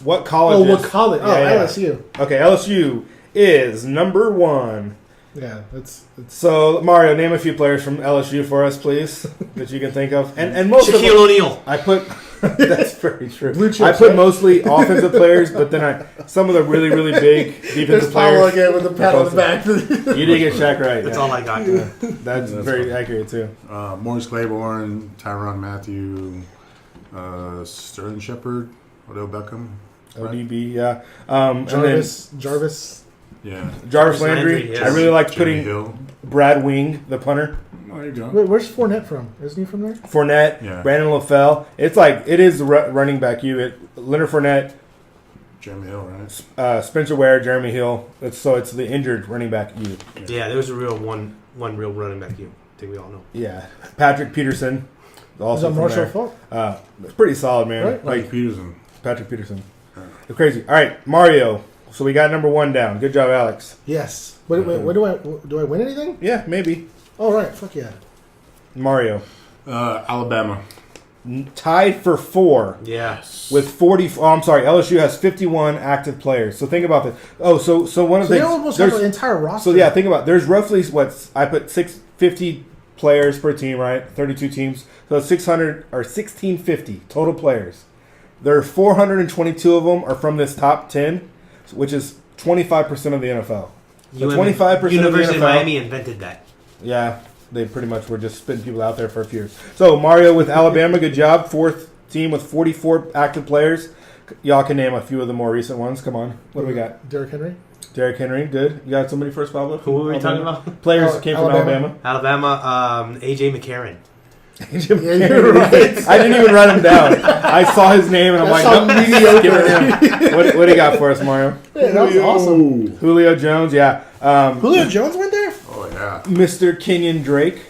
what college. Oh, what college? Oh, Yeah. LSU. Okay, LSU is number 1. Yeah, it's So, Mario, name a few players from LSU for us, please, that you can think of. And most of Shaquille them, O'Neal. I put, that's very true. Blue chips, I put right? mostly offensive players, but then some of the really, really big defensive players. again with the pat on the back. You did get Shaq right. That's yeah. all I got. That's very accurate, too. Morris Claiborne, Tyrann Mathieu, Sterling Shepard, Odell Beckham. Right? ODB, yeah. And Jarvis. Yeah. then Jarvis Landry. Yes. I really liked Jeremy putting Hill. Brad Wing, the punter. Oh, there you go. Wait, where's Fournette from? Isn't he from there? Fournette, Yeah. Brandon LaFell. It's like, it is the running back Leonard Fournette, Jeremy Hill, right? Spencer Ware, Jeremy Hill. It's the injured running back you. Yeah, there was a real one real running back. I think we all know. Yeah. Patrick Peterson. Is Also that from Marshall there. Falk? It's pretty solid, man. Right. Mike Peterson. Patrick Peterson. They're crazy. All right, Mario. So we got number 1 down. Good job, Alex. Yes. What do I win anything? Yeah, maybe. All right. Fuck yeah. Mario. Alabama. Tied for 4 Yeah. with 40. Oh, I'm sorry. LSU has 51 active players. So think about this. Oh, so one of So the they things. almost have an entire roster. So yeah, think about it. There's roughly I put 650 players per team, right? 32 teams. So 600 or 1650 total players. There are 422 of them are from this top 10, which is 25% of the NFL. So 25% of the University of NFL. Miami invented that. Yeah, they pretty much were just spitting people out there for a few years. So Mario with Alabama, good job. 4th team with 44 active players. Y'all can name a few of the more recent ones. Come on, what do we got? Derrick Henry. Derrick Henry, good. You got somebody first, Pablo? Who were we talking Alabama? about? Players Oh, came Alabama. from Alabama. Alabama. AJ McCarron. Yeah, you're right. I didn't even write him down. I saw his name and I'm That's like, how nope, mediocre. skip it in. What do you got for us, Mario? Yeah, that was awesome. Julio Jones, yeah. Julio Jones went there? Oh, yeah. Mr. Kenyon Drake.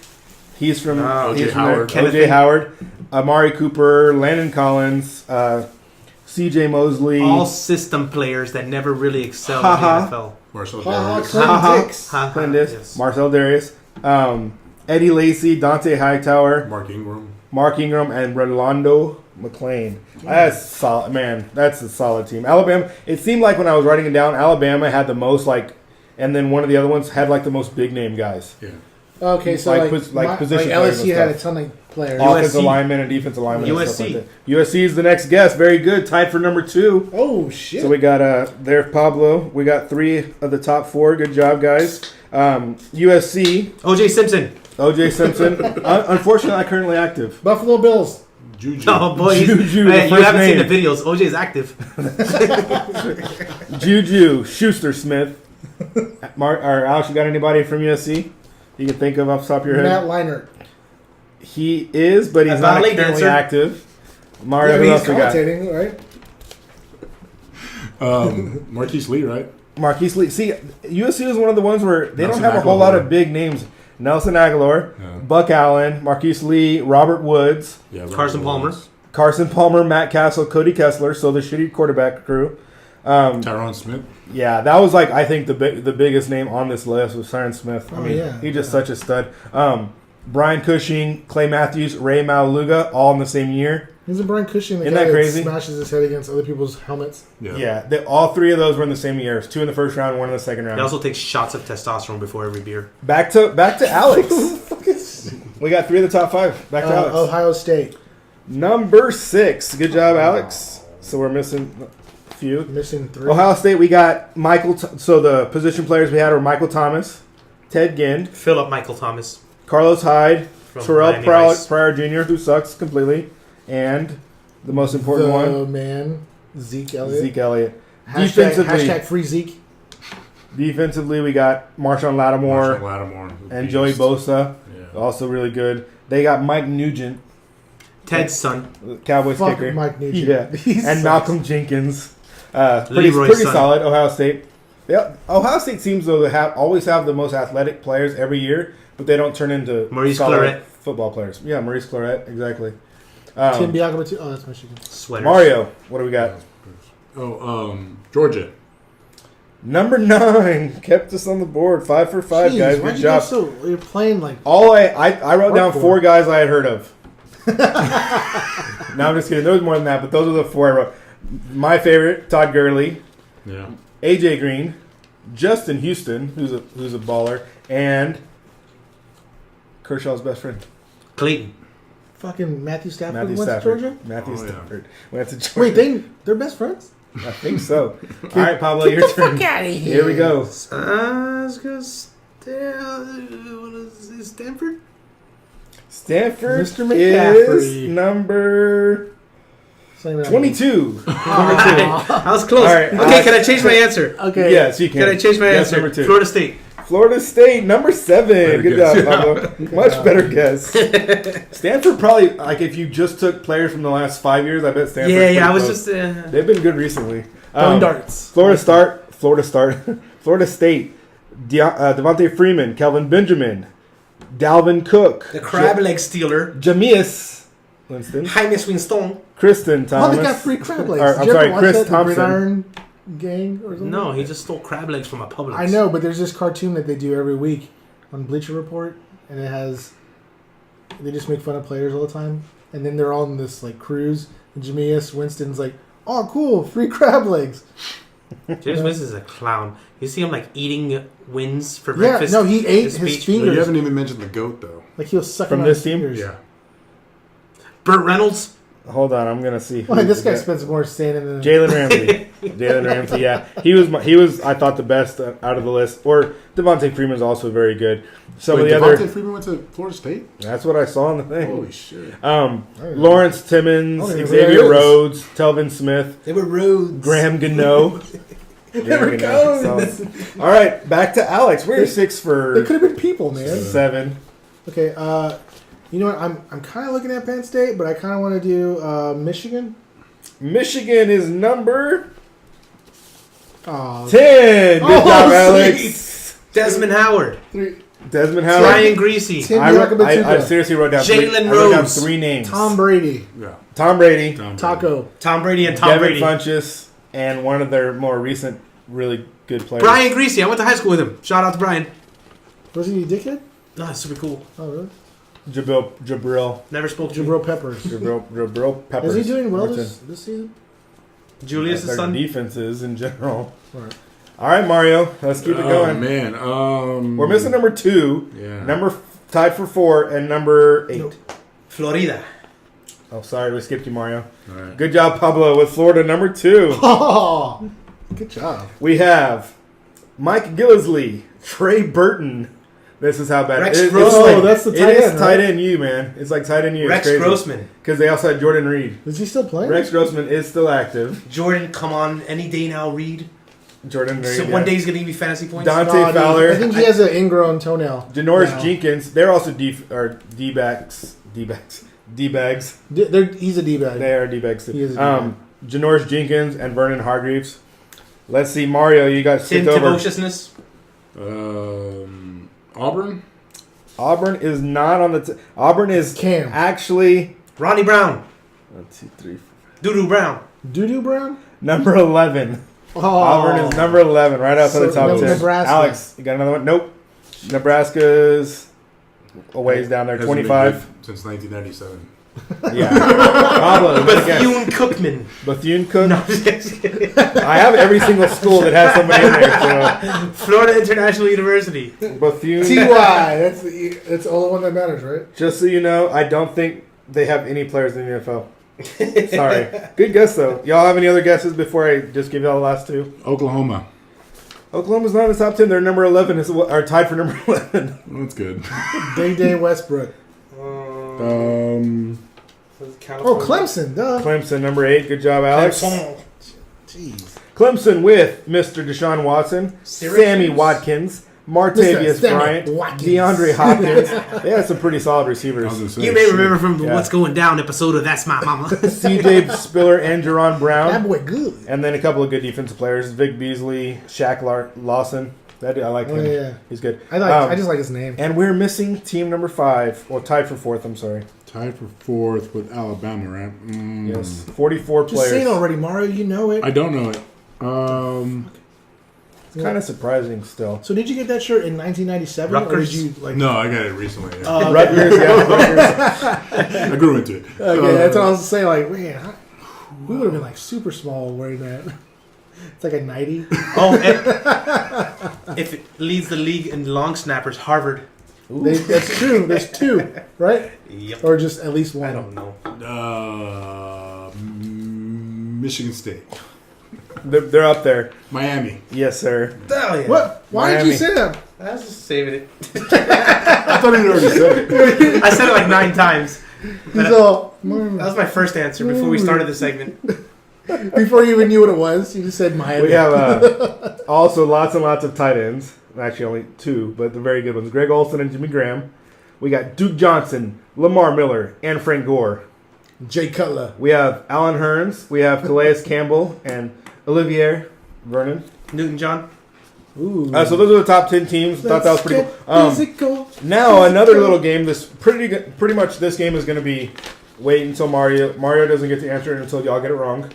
He's from O.J. he's from Howard. there. O.J. Howard. Amari Cooper, Landon Collins, C.J. Mosley. All system players that never really excelled in Ha-ha. the NFL. Marshall Ha-ha, Davis. Clinton Dix. Ha-ha. Clintus, Yes. Marcel Darius, Eddie Lacy, Dante Hightower, Mark Ingram. and Rolando McClain. That's solid, man. That's a solid team. Alabama. It seemed like when I was writing it down, Alabama had the most and then one of the other ones had the most big name guys. Yeah. Okay, so position players LSU and had a stuff. ton of players. Offensive USC. linemen and defensive linemen. And stuff USC. like that. USC is the next guess. Very good. Tied for number 2. Oh, shit. So we got there's Pablo. We got 3 of the top 4. Good job, guys. USC. OJ Simpson. OJ Simpson. Unfortunately, not currently active. Buffalo Bills. Juju. Oh boy, Juju, man, the you first haven't name. seen the videos. OJ is active. Juju Schuster Smith. Mark or Alex, you got anybody from USC you can think of off the top of your head? Matt Leinart. He is, but he's A not ballet currently dancer. active. Mario, Yeah, who he's else we got? commentating, right? Marquise Lee, right? Marquise Lee. See, USC is one of the ones where they Nelson don't have a whole lot Aguilar. of big names. Nelson Aguilar, Yeah. Buck Allen, Marquise Lee, Robert Woods, Yeah. Carson Palmer. Carson Palmer, Matt Castle, Cody Kessler. So the shitty quarterback crew. Tyron Smith. Yeah, that was I think the biggest name on this list was Tyron Smith. I Oh, mean, yeah. he's just such a stud. Brian Cushing, Clay Matthews, Ray Maluga, all in the same year. Isn't Brian Cushing the Isn't guy that crazy? smashes his head against other people's helmets? Yeah, all 3 of those were in the same year. 2 in the first round, 1 in the second round. He also takes shots of testosterone before every beer. Back to Alex. We got 3 of the top 5. Back to Alex. Ohio State. Number 6. Good job, Alex. So we're missing a few. Missing 3. Ohio State, we got Michael. So the position players we had were Michael Thomas, Ted Ginn, Philip Michael Thomas. Carlos Hyde, From Terrell Miami Vice. Pryor Jr., who sucks completely, and the most important one, man, Zeke Elliott. Zeke Elliott. Hashtag free Zeke. Defensively, we got Marshawn Lattimore and Joey Bosa, Yeah. also really good. They got Mike Nugent, Ted's son. Cowboys Fuck kicker. Mike Nugent. Yeah, He and sucks. Malcolm Jenkins. Pretty Leroy's son. solid. Ohio State. Yeah, Ohio State seems though to always have the most athletic players every year, but they don't turn into Maurice solid Claret. football players. Yeah, Maurice Claret, exactly. Tim Biagabatu. Oh, that's Michigan. Sweaters. Mario, what do we got? Georgia. Number 9 kept us on the board. 5 for 5, Jeez, guys. why'd Good you job. go you're playing like. All I wrote down Hardcore. 4 guys I had heard of. No, I'm just kidding. There was more than that, but those are the 4 I wrote. My favorite, Todd Gurley, Yeah. AJ Green, Justin Houston, who's a baller, and Kershaw's best friend, Clayton. Fucking Matthew Stafford Matthew went Stafford. to Georgia? Matthew Oh, yeah. Stafford went to Georgia. Wait, they're best friends? I think so. All right, Pablo, your turn. Out of Here we go. Let's go. What is it, Stanford? Stanford Mr. is McCaffrey. number 22. I was close. All right, Okay, can I change my answer? Okay. Yes, you can. Can I change my Guess answer? number 2. Florida State. Florida State, number 7. Good guess. job, Pablo. Much better guess. Stanford probably, like, if you just took players from the last 5 years, I bet Stanford. Yeah. I was just. They've been good recently. Throwing darts. Florida State, Devontae Freeman, Kelvin Benjamin, Dalvin Cook, The crab leg stealer. Jameis Winston, Jaime Winston. Kristen Oh, Thomas. they got free crab legs. Or, Did I'm you ever sorry, watch Chris that, the Thompson. Gridiron Gang or something? No, he just stole crab legs from a Publix. I know, but there's this cartoon that they do every week on Bleacher Report, and it has. They just make fun of players all the time, and then they're all on this like cruise, and Jameis Winston's like, "Oh, cool, free crab legs." James Winston's a clown. You see him like eating wins for Yeah, breakfast. no, he ate his speech. But you fingers. haven't even mentioned the goat though. Like he was sucking From on this his team? fingers. Yeah. Burt Reynolds. Hold on, I'm gonna see. Well, this guy spends more standing than Jalen Ramsey. Jalen Ramsey, yeah. He was I thought the best out of the list. Or Devontae Freeman's also very good. Some Wait, of the Devontae other Freeman went to Florida State? that's what I saw in the thing. Holy shit. Lawrence Timmons, I don't even know who Xavier that is. Rhodes, Telvin Smith, They were Rhodes. Graham Gano. Never goes. All right, back to Alex. We're 6 They for could have been people, man. 7. Okay, you know what? I'm kind of looking at Penn State, but I kind of want to do Michigan. Michigan is number Oh, 10. Good Oh, job, Alex. Desmond Howard. Desmond Howard. Brian Greasy. Tim I Biagabatu. seriously wrote down Jalen I wrote down Rose. 3 names. Tom Brady, Yeah. Tom Brady, Taco. Tom Brady and Tom Devin Brady. Funchess, and one of their more recent really good players. Brian Greasy. I went to high school with him. Shout out to Brian. Was he a dickhead? No, that's super cool. Oh, really? Jabril Never spoke to him. Jabril Peppers. Peppers. Is he doing well Martin. this season? Julius' Their son. defenses in general. Right. All right, Mario, let's keep it Oh going. man. We're missing number 2, Yeah. tied for 4, and number 8. Nope. Florida. Oh, sorry, we skipped you, Mario. All right. Good job, Pablo, with Florida number 2. Oh, good job. We have Mike Gillisley, Trey Burton. This is how bad Rex it is. Grossman. Oh, that's the tight It is end, tight right? end you, man. It's like tight end you. Rex Grossman. Because they also had Jordan Reed. Is he still playing? Rex Grossman is still active. Jordan, come on. Any day now, Reed. Jordan Reed. So yeah. one day he's going to give me fantasy points. Dante No, dude, Fowler. I think he has an ingrown toenail. Janoris now. Jenkins. They're also D-backs. D-bags. He's a D-bag. They are D-bags. He is a D-bag. Janoris Jenkins and Vernon Hargreaves. Let's see, Mario, you got Tim skipped over. Tibociousness. Auburn. Auburn is not on the... Auburn is Cam. actually... Ronnie Brown. 1, 2, 3, 4. Doodoo Brown. Doo-doo Brown? Number 11. Oh. Auburn is number 11, right outside So, the top no, 10. Nebraska. Alex, you got another one? Nope. Nebraska's a ways down there, Hasn't been 25. good since 1997. Yeah. Pablo, Bethune Cookman. Bethune Cook. No, I'm just kidding. I have every single school that has somebody in there. Florida International University. So Bethune. T.Y. That's the only one that matters, right? Just so you know, I don't think they have any players in the NFL. Sorry. Good guess, though. Y'all have any other guesses before I just give y'all the last 2? Oklahoma. Oklahoma's not in the top 10. They're number 11. Are tied for number 11. That's good. Day Westbrook. Oh, Clemson, duh. Clemson, number 8. Good job, Alex. Jeez. Clemson with Mr. Deshaun Watson, Syracuse. Sammy Watkins, Martavius Mr. Bryant, Watkins. DeAndre Hopkins. They had some pretty solid I was receivers. gonna say, You may shit. remember from the Yeah. What's Going Down episode of That's My Mama. CJ Spiller and Jerron That Brown. boy good. And then a couple of good defensive players. Vic Beasley, Shaq Lawson. That I like Oh, him. yeah. He's good. I just like his name. And we're missing team number 5, or tied for 4th, I'm sorry. Tied for 4th with Alabama, right? Yes. 44 Just players. say it already, Mario. You know it. I don't know it. It's kind of surprising still. So did you get that shirt in 1997? Or did Rutgers? you like? No, I got it recently. Yeah. Oh, okay. Rutgers, yeah. Rutgers. I grew into it. Okay, that's what I was saying. Like, man, we would have been like super small wearing that. It's like a 90. Oh, and if it leads the league in long snappers, Harvard. That's true. There's 2, right? Yep. Or just at least one. I don't know. Michigan State, They're up there. Miami. Yes, sir. Hell yeah. What? Why did Miami. you say that? I was just saving it. I thought he already said it. I said it like 9 times. He's all. That was my first answer before we started the segment. Before you even knew what it was, you just said Miami. We have also lots and lots of tight ends. Actually, only 2, but the very good ones. Greg Olson and Jimmy Graham. We got Duke Johnson, Lamar Miller, and Frank Gore. Jay Cutler. We have Alan Hearns. We have Calais Campbell and Olivier Vernon. Newton John. Ooh. So those are the top 10 teams. Thought that was pretty cool. Physical. Now another little game. This pretty much this game is going to be wait until Mario doesn't get to answer it until y'all get it wrong.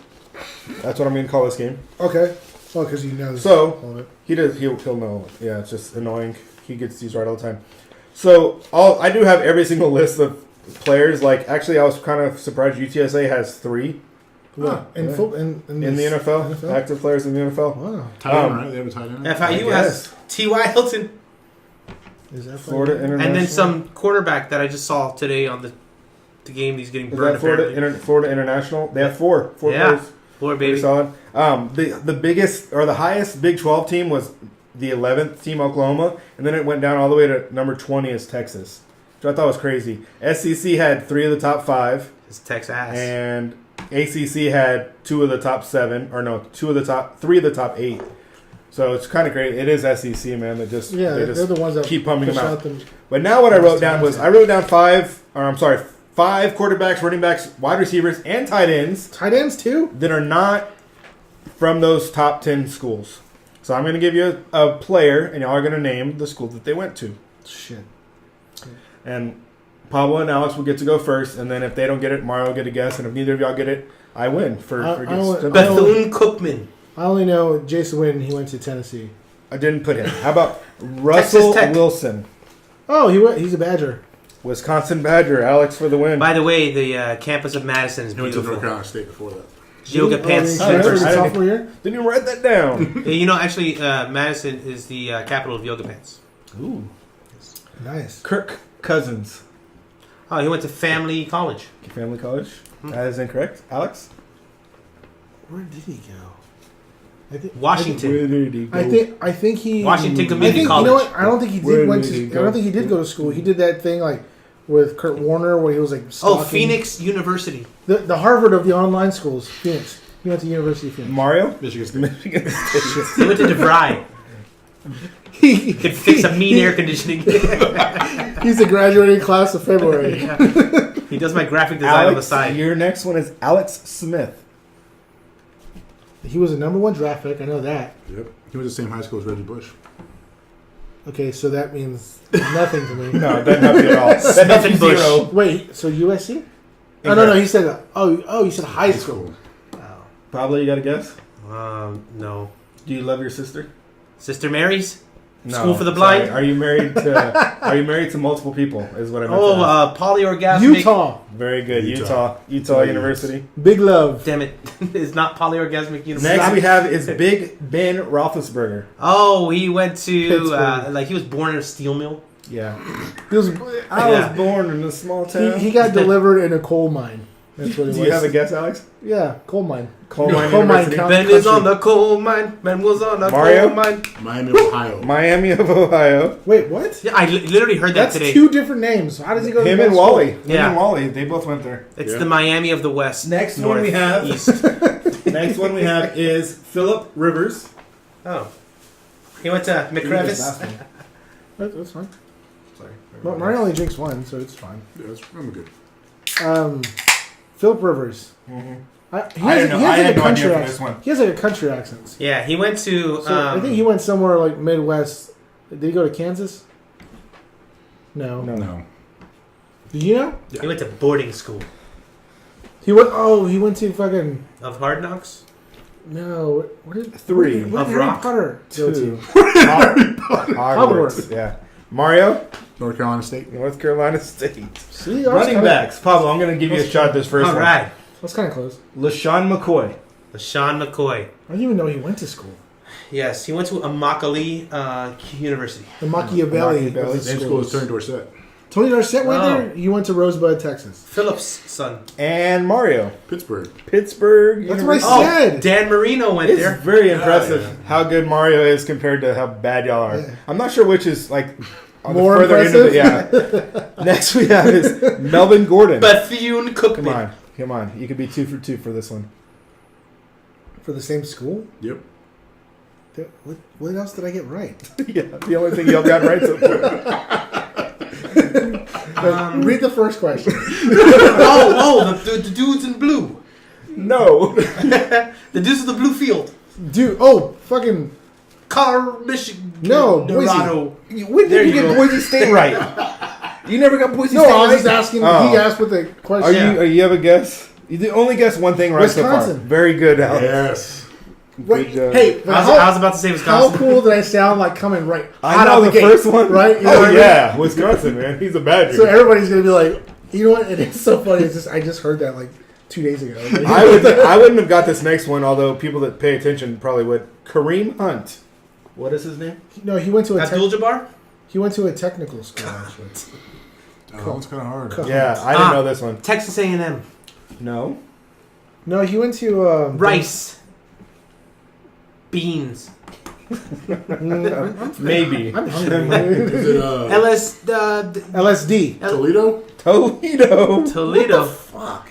That's what I'm going to call this game. Okay. Oh, because he knows. So all of it. he'll know. Yeah, it's just annoying. He gets these right all the time. So I do have every single list of players. Like actually, I was kind of surprised UTSA has 3 What? In yeah. in in the NFL, NFL? active players in the NFL. Wow. Tight end, right? They have a tight end. FIU I has guess. T.Y. Hilton. Is that Florida International. And then some quarterback that I just saw today on the game. He's getting Is burned that Florida, apparently. Florida International? They have 4 Yeah. players. Boy, Pretty baby. solid. The biggest or the highest Big 12 team was the 11th team, Oklahoma, and then it went down all the way to number 20 is Texas, which I thought was crazy. SEC had 3 of the top 5, It's Texas ass. and ACC had 2 of the top 7, or no, 3 of the top 8. So it's kind of great. It is SEC, man. They just they're the ones that keep pumping push them out. out them. But now what I wrote down was I wrote down 5 quarterbacks, running backs, wide receivers, and tight ends Tight ends too. that are not from those top 10 schools. So I'm going to give you a player, and y'all are going to name the school that they went to. Shit. And Pablo and Alex will get to go first, and then if they don't get it, Mario will get a guess, and if neither of y'all get it, I win. Bethune-Cookman. I only know Jason Witten. He went to Tennessee. I didn't put him. How about Russell Tech. Wilson, Oh, he's a Badger. Wisconsin Badger? Alex for the win. By the way, the campus of Madison is He went to North beautiful. Carolina State before that. Yoga Oh, Pants he transferred University. his sophomore year. Didn't you write that down? Yeah, you know, actually, Madison is the capital of Yoga Pants. Ooh. Nice. Kirk Cousins, Oh, he went to Family College. Family College. That is incorrect. Alex? Where did he go? Washington. Where did he go? I think he Washington Community You College. know what? I don't think he Where did went did to. he I go? don't think he did go to school. He did that thing like with Kurt Warner where he was like. Oh, stalking- Phoenix University. The Harvard of the online schools. Phoenix. He went to University of Phoenix. Mario? Michigan State. Michigan State. He went to DeVry. He Could fix a mean air conditioning. He's the graduating class of February. Yeah. He does my graphic design on the Alex, side. your next one is Alex Smith. He was a number 1 draft pick. I know that. Yep. He went to the same high school as Reggie Bush. Okay, so that means nothing to me. No, it doesn't help you at all. That Smith helps and you Bush. 0. Wait, so USC? Oh no, he said. Oh, he said high school. Pablo, you got a guess? No. Do you love your sister? Sister Mary's? No. School for the blind? Sorry. Are you married to multiple people? Is what I meant to Oh, ask. polyorgasmic. Utah. Very good. Utah. Utah University. Big love. Damn it. It's not polyorgasmic university. Next we have is Big Ben Roethlisberger. Oh, he went to, Pittsburgh. he was born in a steel mill. Yeah. He was. I Yeah. was born in a small town. He got delivered in a coal mine. That's what it was. Do you have a guess, Alex? Yeah, coal mine. Coal Mine Coal Mine University. County. Ben is on the coal mine. Ben was on the Mario? coal mine. Miami, Ohio. Miami of Ohio. Wait, what? Yeah, I literally heard that That's today. 2 different names. How does he go? to Him the and school? Wally. Him Yeah. and Wally. They both went there. It's Yeah. the Miami of the West. Next North, one we have- East. Next one we have is Philip Rivers. Oh. He went to Last McCrevis. one. That's fine. Sorry. Mario only drinks one, so it's fine. Yeah, I'm good. Philip Rivers. Mm-hmm. He has I like had a no idea country for accent. this one. He has like a country accent. Yeah, he went to. So I think he went somewhere like Midwest. Did he go to Kansas? No. No. Did you know? He went to boarding school He went. Oh, he went to fucking. of Hard Knocks. No. What did 3 What of did Harry Rock. Potter go 2 to? Hogwarts. Yeah. Mario, North Carolina State. North Carolina State. See, I was Running kinda- backs. Pablo, I'm going to give you a shot at this first All one. right, That's kind of close. LaShawn McCoy. LaShawn McCoy. I didn't even know he went to school. Yes, he went to Immokalee University. The Machiavelli. Machiavelli. was his Same school as schools. Tony Dorsett. Tony Dorsett went Oh. there. He went to Rosebud, Texas. Phillips' son. And Mario. Pittsburgh. Pittsburgh. That's what I University. said. Oh, Dan Marino went It's there. very impressive yeah. how good Mario is compared to how bad y'all are. Yeah. I'm not sure which is like on More the further end of it. impressive? Yeah. Next we have is Melvin Gordon. Bethune Come Cookman. on. You could be 2 for 2 for this one. For the same school? Yep. What else did I get right? Yeah, the only thing y'all got right so far. Read the first question. the dudes in blue. No. The dudes of the blue field. Dude, oh, fucking. Colorado, Michigan. No, Boise. Dorado. When There did you you get go. Boise State right? You never got Boise No, State I was right? just asking. Oh. He asked what the question. Are you have a guess? You did only guess one thing right so Wisconsin. far. Very good, Alex. Yes. Wait, Good job. hey, I was about to say how Wisconsin. cool did I sound like coming right I hot know out the the gate, first one, right? You know what I Oh mean? yeah, Wisconsin, man. He's a Badger. So everybody's gonna be like, you know what? It is so funny. It's just I just heard that like 2 days ago. I wouldn't have got this next one, although people that pay attention probably would. Kareem Hunt. What is his name? No, he went to a Abdul-Jabbar? he went to a technical school actually. Oh, it's kind of hard. Cool. Yeah, I didn't know this one. Texas A&M. No. No, he went to Rice. Beans. Maybe. I'm hungry. Is it LSD. Toledo? Toledo. Toledo. Fuck.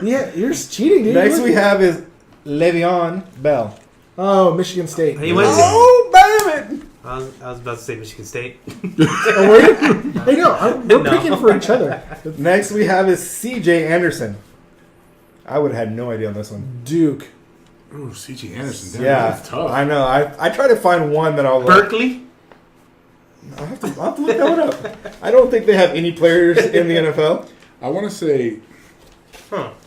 Yeah, you're just cheating, dude. Next we have is Le'Veon Bell. Oh, Michigan State. He went to, Oh, damn it! I was about to say Michigan State. Oh, were you? Hey, no, we're No. picking for each other. Next we have is C.J. Anderson. I would have had no idea on this one. Duke. Ooh, C.J. Anderson. Damn, Yeah, that's tough. I know. I try to find one that I'll Berkeley. I'll have to look that one up. I don't think they have any players in the NFL. I want to say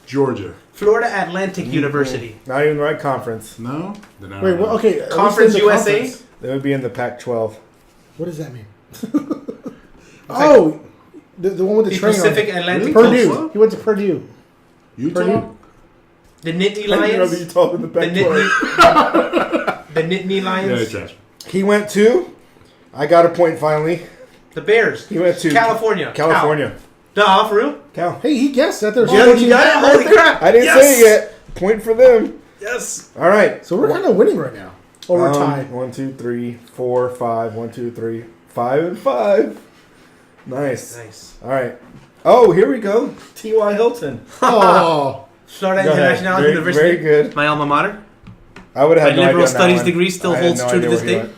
Georgia. Florida Atlantic University. Not even the right conference. No? Then I Wait, don't well, know. okay. at least Conference in the USA? conference. They would be in the Pac-12. What does that mean? Oh, the one with the The train Pacific on it. Atlantic Purdue. Coast. He went to Purdue. Utah? Purdue? The Nittany I didn't know that you Lions. told in the The Pac-12. Nittany, the Nittany Yeah, Lions. trash. He went to. I got a point finally. The Bears. He went to California. California. Cal. No, for real? Cal. Hey, he guessed that. There's Yeah, one you got it right Holy there. crap. I didn't Yes. say it yet. Point for them. Yes. All right. So we're kind of winning right now. Or we're tied. 1, 2, 3, 4, 5. 1, 2, 3, 5 and 5. Nice. Nice. All right. Oh, here we go. T.Y. Hilton. Oh. Florida Go ahead. International Very, University. very good. My alma mater. I would have My had no liberal idea on that studies one. degree still I had holds no true to idea this where he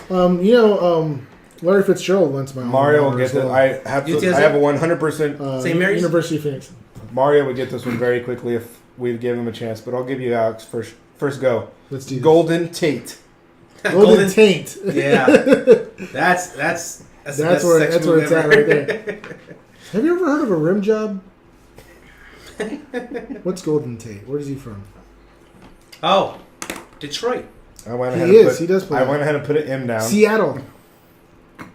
day. went. Larry Fitzgerald went to my Mario will alma get mater this. as well. I have UTSA? I have a 100%. St. Mary's? University of Phoenix. Mario would get this one very quickly if we gave him a chance. But I'll give you Alex first go. Let's do this. Golden Tate. Golden Taint. Yeah. That's the That's best where sex it's move at ever. right there. Have you ever heard of a rim job? What's Golden Tate? Where is he from? Oh, Detroit. I went He ahead. is. He does play. I went ahead and put an M down. Seattle.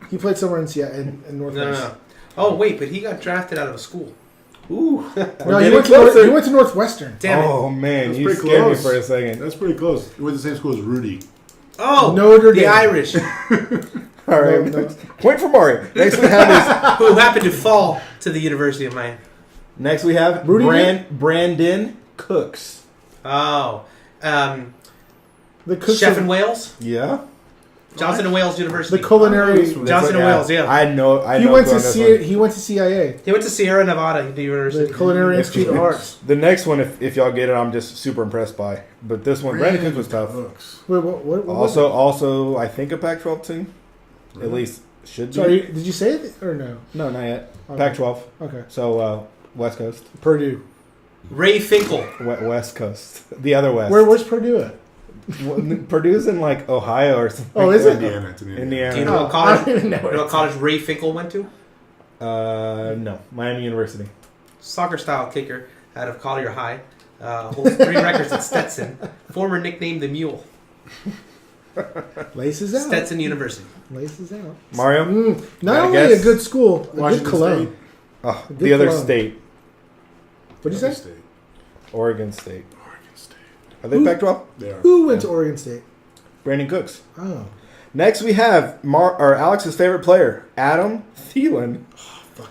He played somewhere in Seattle, in Northwest. No. Oh wait, but he got drafted out of a school. Ooh. No, he Getting went, closer. he went to Northwestern. Damn it. Oh man, That's you pretty scared close. me for a second. That's pretty close. We went to the same school as Rudy. Oh, Notre the Dame. Irish All right, No. point for Mario. Next we have who happened to fall to the University of Miami. next we have Rudy Brandon Cooks. Oh, The Cooks Chef of- in Wales, Yeah, Johnson and Wales University. the culinary. Johnson and Wales, yeah. I know. I He know went who to on this one. he went to CIA, He went to Sierra Nevada the University. Culinary Institute of Arts. The next one, if y'all get it, I'm just super impressed by. But this one, Brandon Cooks was tough. Cooks. Wait, what was it? Also, I think a Pac-12 team. At least Should be. Sorry, did you say it or no? No, not yet. Okay. Pac-12. Okay. So West Coast, Purdue. Ray Finkel. West Coast, the other West. Where's Purdue at? Purdue's in like Ohio or something. Oh, is it? Indiana. It's in Indiana. Do you know Oh, what college? I don't even know You know what college Ray Finkel went to? No, Miami University. Soccer style kicker out of Collier High. Holds 3 records at Stetson. Former nickname the Mule. Laces out. Stetson University. Laces out. Mario. Not Gotta only guess. a good school, a Washington good cologne. State. Oh, Good the other cologne. state, What'd you say? State. Oregon State. Oregon State. Are they Who? Pac-12? They are. Who went to Oregon State? Brandon Cooks. Oh. Next we have Alex's favorite player, Adam Thielen.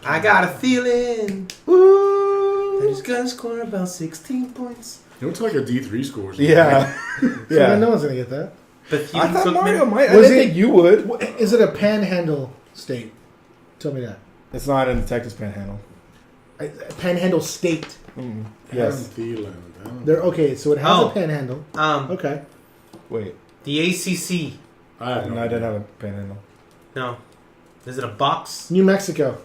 I got a feeling that he's gonna score about 16 points. It looks like a D3 score. Yeah, So yeah. no one's gonna get that. But I thought Mario might. I Was didn't it- think you would. Is it a panhandle state? Tell me that. It's not in the Texas Panhandle. Panhandle state. Mm. Yes. Thielen. They're okay, so it has Oh. a panhandle. Okay. Wait. The ACC. I have No, I didn't have a Panhandle. No. Is it a box? New Mexico.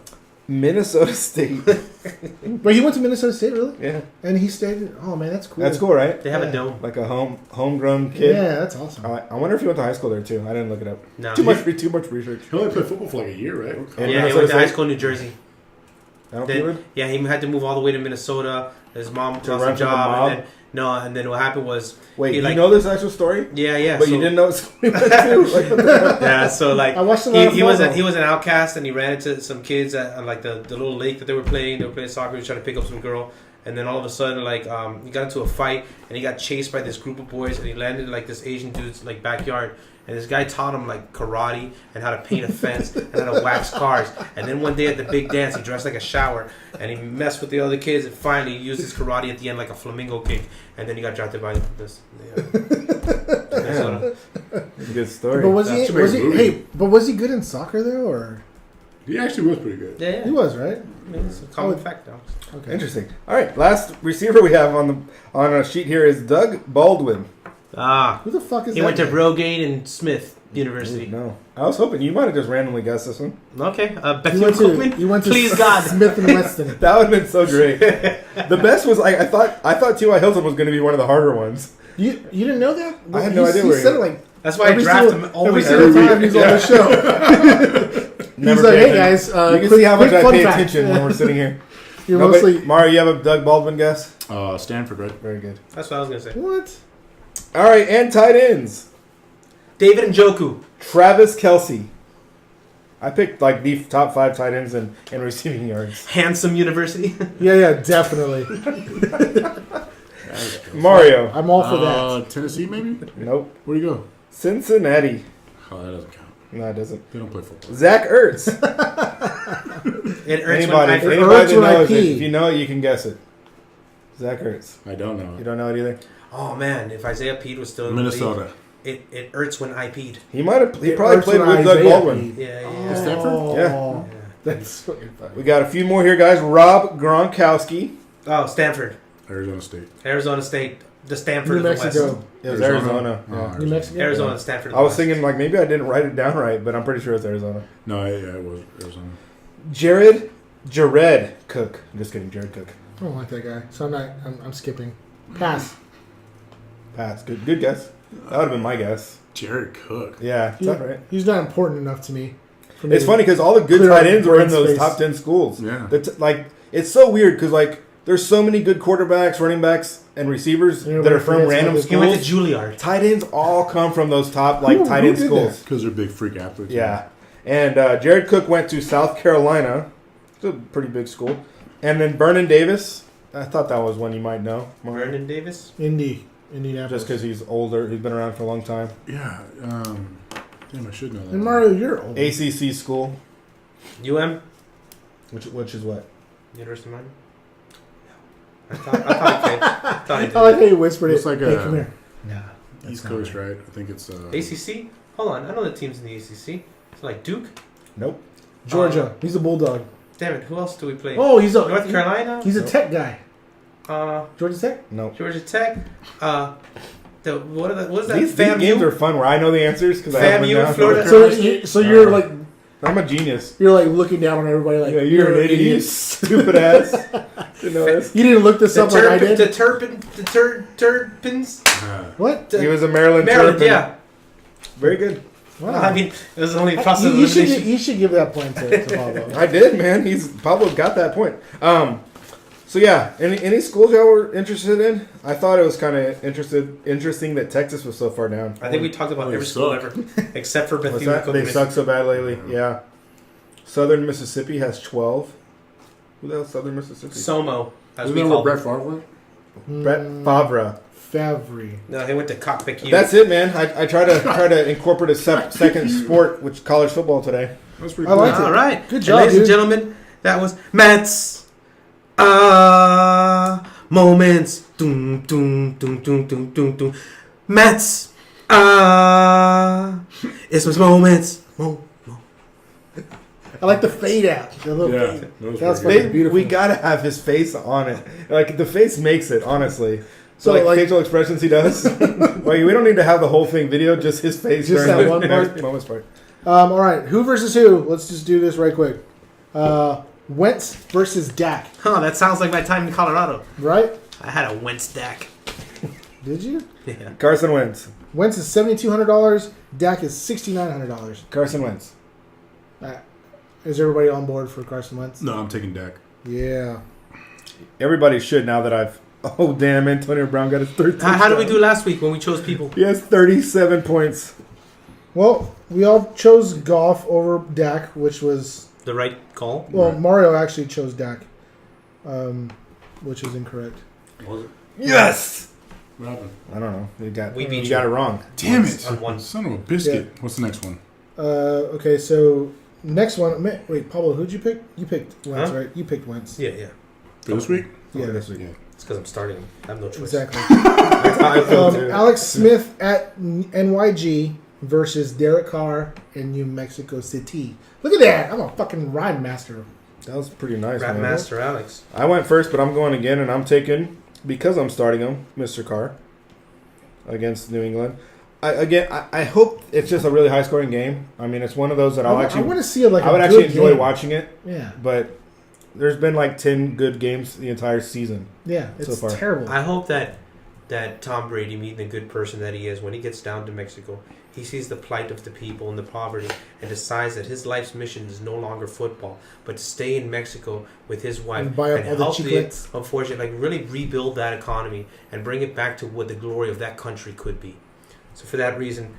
Minnesota State. But he went to Minnesota State, really? Yeah, And he stayed. Oh man, that's cool. that's cool, right? They have Yeah. a dome. Like a homegrown kid. Yeah, that's awesome. I wonder if he went to high school there too. I didn't look it up. No. Too much research. He only played football for like a year, right? And Yeah, he Minnesota went to high State? school in New Jersey. Adam Then, Thielen? yeah, he had to move all the way to Minnesota. His mom lost run a from the job, mob? and then what happened was Wait, he, you like- know this actual story? yeah, But so, you didn't know it's we went to? Like, what the- Yeah, so like I watched a lot of he was football. he was an outcast, and he ran into some kids at like the little lake that they were playing. They were playing soccer. He was trying to pick up some girl, and then all of a sudden like he got into a fight, and he got chased by this group of boys, and he landed in like this Asian dude's like backyard. And this guy taught him like karate and how to paint a fence and how to wax cars. And then one day at the big dance, he dressed like a shower and he messed with the other kids. And finally, he used his karate at the end like a flamingo kick. And then he got drafted by this. Minnesota. Good story. But was That he? should make Was a he? movie. Hey, but was he good in soccer though, or He actually was pretty good. Yeah, he was right? I mean, it's a common fact, though. Okay. Interesting. All right, last receiver we have on a sheet here is Doug Baldwin. Ah, Who the fuck is he that? went to guy? Rogaine and Smith University. No, I was hoping you might have just randomly guessed this one. Okay, You Bethune went to. Cookman. You went to Please God. Smith and Weston. That would have been so great. The best was I thought T.Y. Hilton was going to be one of the harder ones. You didn't know that? I had no idea He where he said it went. like That's why I draft him every always single every time week. he's on the show. Never He's like, paid hey attention. guys, You can quick- see how much quick I fun pay fact. attention when we're sitting here. You're No, but mostly Mario, you have a Doug Baldwin guess? Stanford, right? Very good. That's what I was gonna say. what? All right, and tight ends. David Njoku. Travis Kelsey. I picked like the top 5 tight ends in receiving yards. Handsome University. Yeah, definitely. Mario. I'm all for that. Tennessee, maybe? Nope. Where'd he go? Cincinnati. Oh, that doesn't count. No, it doesn't. They don't play football. Zach Ertz. It hurts Anybody, when I It anybody hurts that when I knows it, pee. if you know it, you can guess it. Zach Ertz. I don't know. You don't know it either. Oh man, if Isaiah Pete was still in Minnesota. the league, it hurts when I peed. He might have. He It probably hurts played when with Doug Isaiah Baldwin. peed. Yeah. Stanford? Oh, Yeah. That's fucking funny. We got a few more here, guys. Rob Gronkowski. Oh, Stanford, Arizona State. Arizona State, the Stanford New of the Mexico. West. It was Arizona. Oh, Yeah. New Mexico. Arizona, Yeah. and Stanford. Of I was the West. thinking like maybe I didn't write it down right, but I'm pretty sure it's Arizona. No, it was Arizona. Jared Cook. I'm just kidding, Jared Cook. I don't like that guy, so I'm skipping. Pass. Pass. Good guess. That would have been my guess. Jared Cook. Yeah, He- that's right. He's not important enough to me. for me It's to- funny because all the good clear tight out ends were in brain those space. top 10 schools. Yeah. Like it's so weird because like there's so many good quarterbacks, running backs, and receivers Yeah, that are but from France random had this- He went to schools. Juilliard. Tight ends all come from those top like Who- tight who end did schools. Because they're big freak athletes. Yeah, and Jared Cook went to South Carolina. It's a pretty big school. And then Vernon Davis. I thought that was one you might know. Vernon Davis. Indianapolis. Just because he's older, he's been around for a long time. Yeah. Damn, I should know that. And Mario, you're old. ACC school, UM. which is what? University of Miami. I thought he did. I like how you whispered Looks it. like Hey, a- come here. Nah. East Coast, right? I think it's. ACC. Hold on, I know the teams in the ACC. It's like Duke. Nope. Georgia. He's a bulldog. Damn it, who else do we play? Oh, he's a North Carolina. He's a Nope. tech guy. Uh, Georgia Tech. Nope. Georgia Tech. What is that? These games are fun where I know the answers because I have them FAMU, down. Florida. So you're like I'm a genius. You're like looking down on everybody like Yeah, you're an idiot, you stupid ass. You know this? You didn't look this up like I did. The terpins. What? He was a Maryland Maryland, Terrapin. yeah. Very good. Wow. I mean, it was only process of you should elimination. you should give that point to Pablo. I did, man. Pablo got that point. So yeah, any schools y'all were interested in? I thought it was kind of interesting that Texas was so far down. I think we talked about They every school suck. ever, except for What's Bethune that? They Cookman. suck so bad lately. Yeah. Southern Mississippi has 12. Who the hell's Southern Mississippi? Somo, as Isn't we that call where it. Brett Favre went? Brett Favre. Favre. No, he went to Cockpick U. That's it, man. I try to incorporate a second sport, which college football today. That's pretty I cool. liked it. All right. Good And job, ladies dude. and gentlemen, that was Matt's moments. Doom, doom, doom, doom, doom, doom, doom. Matt's it's my moments. I like the fade out. The little Yeah, fade. that was That's pretty fucking beautiful. We gotta have his face on it. Like the face makes it, honestly. So, So like, like- facial expressions he does. Like we don't need to have the whole thing video, just his face. Just during that one the part? moments part. All right, who versus who? Let's just do this right quick. Wentz versus Dak, Oh, that sounds like my time in Colorado. right? I had a Wentz Dak. Did you? Yeah. Carson Wentz. Wentz is $7,200. Dak is $6,900. Carson Wentz. Is everybody on board for Carson Wentz? No, I'm taking Dak. Yeah. Everybody should now that I've. Oh damn! Antonio Brown got his third. How did we do touchdown. last week when we chose people? He has 37 points. Well, we all chose Goff over Dak, which was The right call. well, Right. Mario actually chose Dak, which is incorrect. Was it? Yes. What happened? I don't know. You got We beat you got it wrong. Damn Once it! on one. Son of a biscuit. What's the next one? Okay, so next one. Wait, Pablo, who'd you pick? You picked Wentz, Huh? right? You picked Wentz. Yeah, yeah. For this week? Yeah, this week. Yeah. It's because I'm starting. I have no choice. exactly. I feel too. Alex Smith at NYG versus Derek Carr in New Mexico City. Look at that! I'm a fucking rhyme master. That was pretty nice, Rap man. Master Alex. I went first, but I'm going again, and I'm taking because I'm starting him, Mr. Carr, against New England. I hope it's just a really high scoring game. I mean, it's one of those that I'll I actually want to see it like I would a actually good enjoy game. watching it, Yeah, but there's been like 10 good games the entire season. yeah, So it's far. terrible. I hope that Tom Brady, meeting the good person that he is, when he gets down to Mexico, he sees the plight of the people and the poverty and decides that his life's mission is no longer football, but to stay in Mexico with his wife And buy up all the help chiclets. unfortunately, like really rebuild that economy and bring it back to what the glory of that country could be. So for that reason,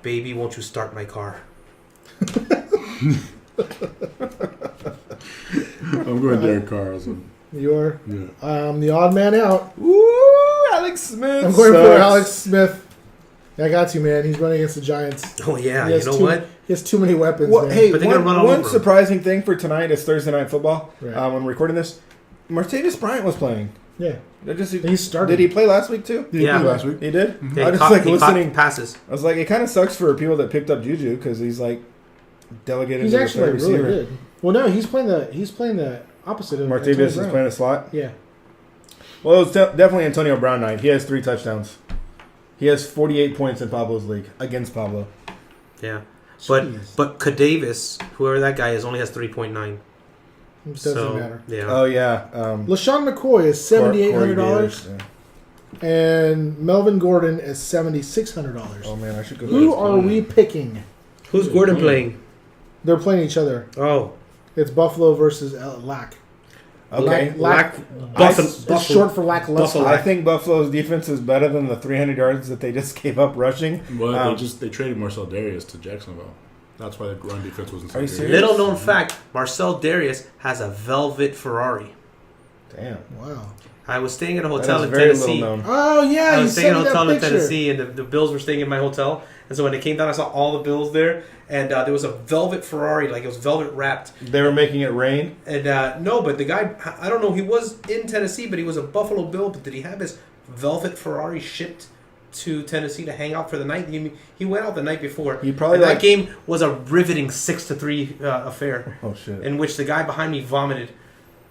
baby, won't you start my car? I'm going Derek Carr. Also. You're Yeah. the odd man out. Woo! Alex Smith. I'm going for sucks. Alex Smith. I got you, man. He's running against the Giants. Oh yeah, He you has know too, what? He has too many weapons. Well, man. hey, But they're gonna run all one over him. surprising thing for tonight is Thursday Night Football. Right. When we're recording this, Martavis Bryant was playing. Yeah, Did I just- he started. Did he play last week too? He Yeah. played last week. He did. Yeah, I he just like caught listening. passes. I was like, it kind of sucks for people that picked up Juju because he's like delegated. He's to the actually third like, really receiver. good. Well, no, he's playing the opposite of Martavis Antonio is Brown. playing a slot. Yeah, Well, it was definitely Antonio Brown night. He has 3 touchdowns. He has 48 points in Pablo's league against Pablo. Yeah, Jeez. but Cadavis, whoever that guy is, only has 3.9. It doesn't So matter. yeah, Oh yeah, LaShawn McCoy is $7,800, Yeah. and Melvin Gordon is $7,600. Oh man, I should go. Who are we picking? who's Gordon playing? They're playing each other. Oh, It's Buffalo versus Lack. Okay. Lack. Buffalo. It's short for lackluster. Buffalo. I think Buffalo's defense is better than the 300 yards that they just gave up rushing. Well, they traded Marcel Darius to Jacksonville. That's why the run defense wasn't so Are you good. serious? Little known fact: Marcel Darius has a velvet Ferrari. Damn. Wow. I was staying at a That hotel is in very Tennessee. little known. Oh yeah, I you was staying sent in me a hotel that in picture. Tennessee, and the Bills were staying in my hotel. And so when they came down, I saw all the Bills there, and there was a velvet Ferrari, like it was velvet wrapped. They were making it rain. And no, but the guy, I don't know, he was in Tennessee, but he was a Buffalo Bill. But did he have his velvet Ferrari shipped to Tennessee to hang out for the night? He went out the night before. He probably and that like- game was a riveting 6-3 affair, Oh shit. in which the guy behind me vomited.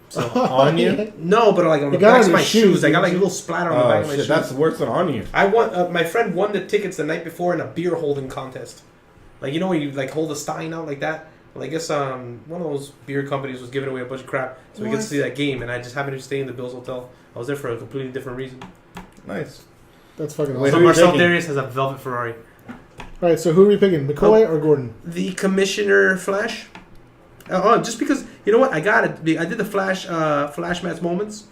So On you? no, but like on the You got back on of my your shoes, shoes, I got like a didn't little splatter on the back Oh of my shit, shoes. that's worse than on you. I won. My friend won the tickets the night before in a beer holding contest. Like you know when you like hold a stein out like that. Well, I guess one of those beer companies was giving away a bunch of crap, so we get to see that game, and I just happened to stay in the Bills hotel. I was there for a completely different reason. Nice. That's fucking Wait, awesome. who are you Marcel taking? Darius has a velvet Ferrari. All right, so who are we picking, McCoy or Gordon? The Commissioner Flash. Just because you know what I got it. I did the Flash match moments,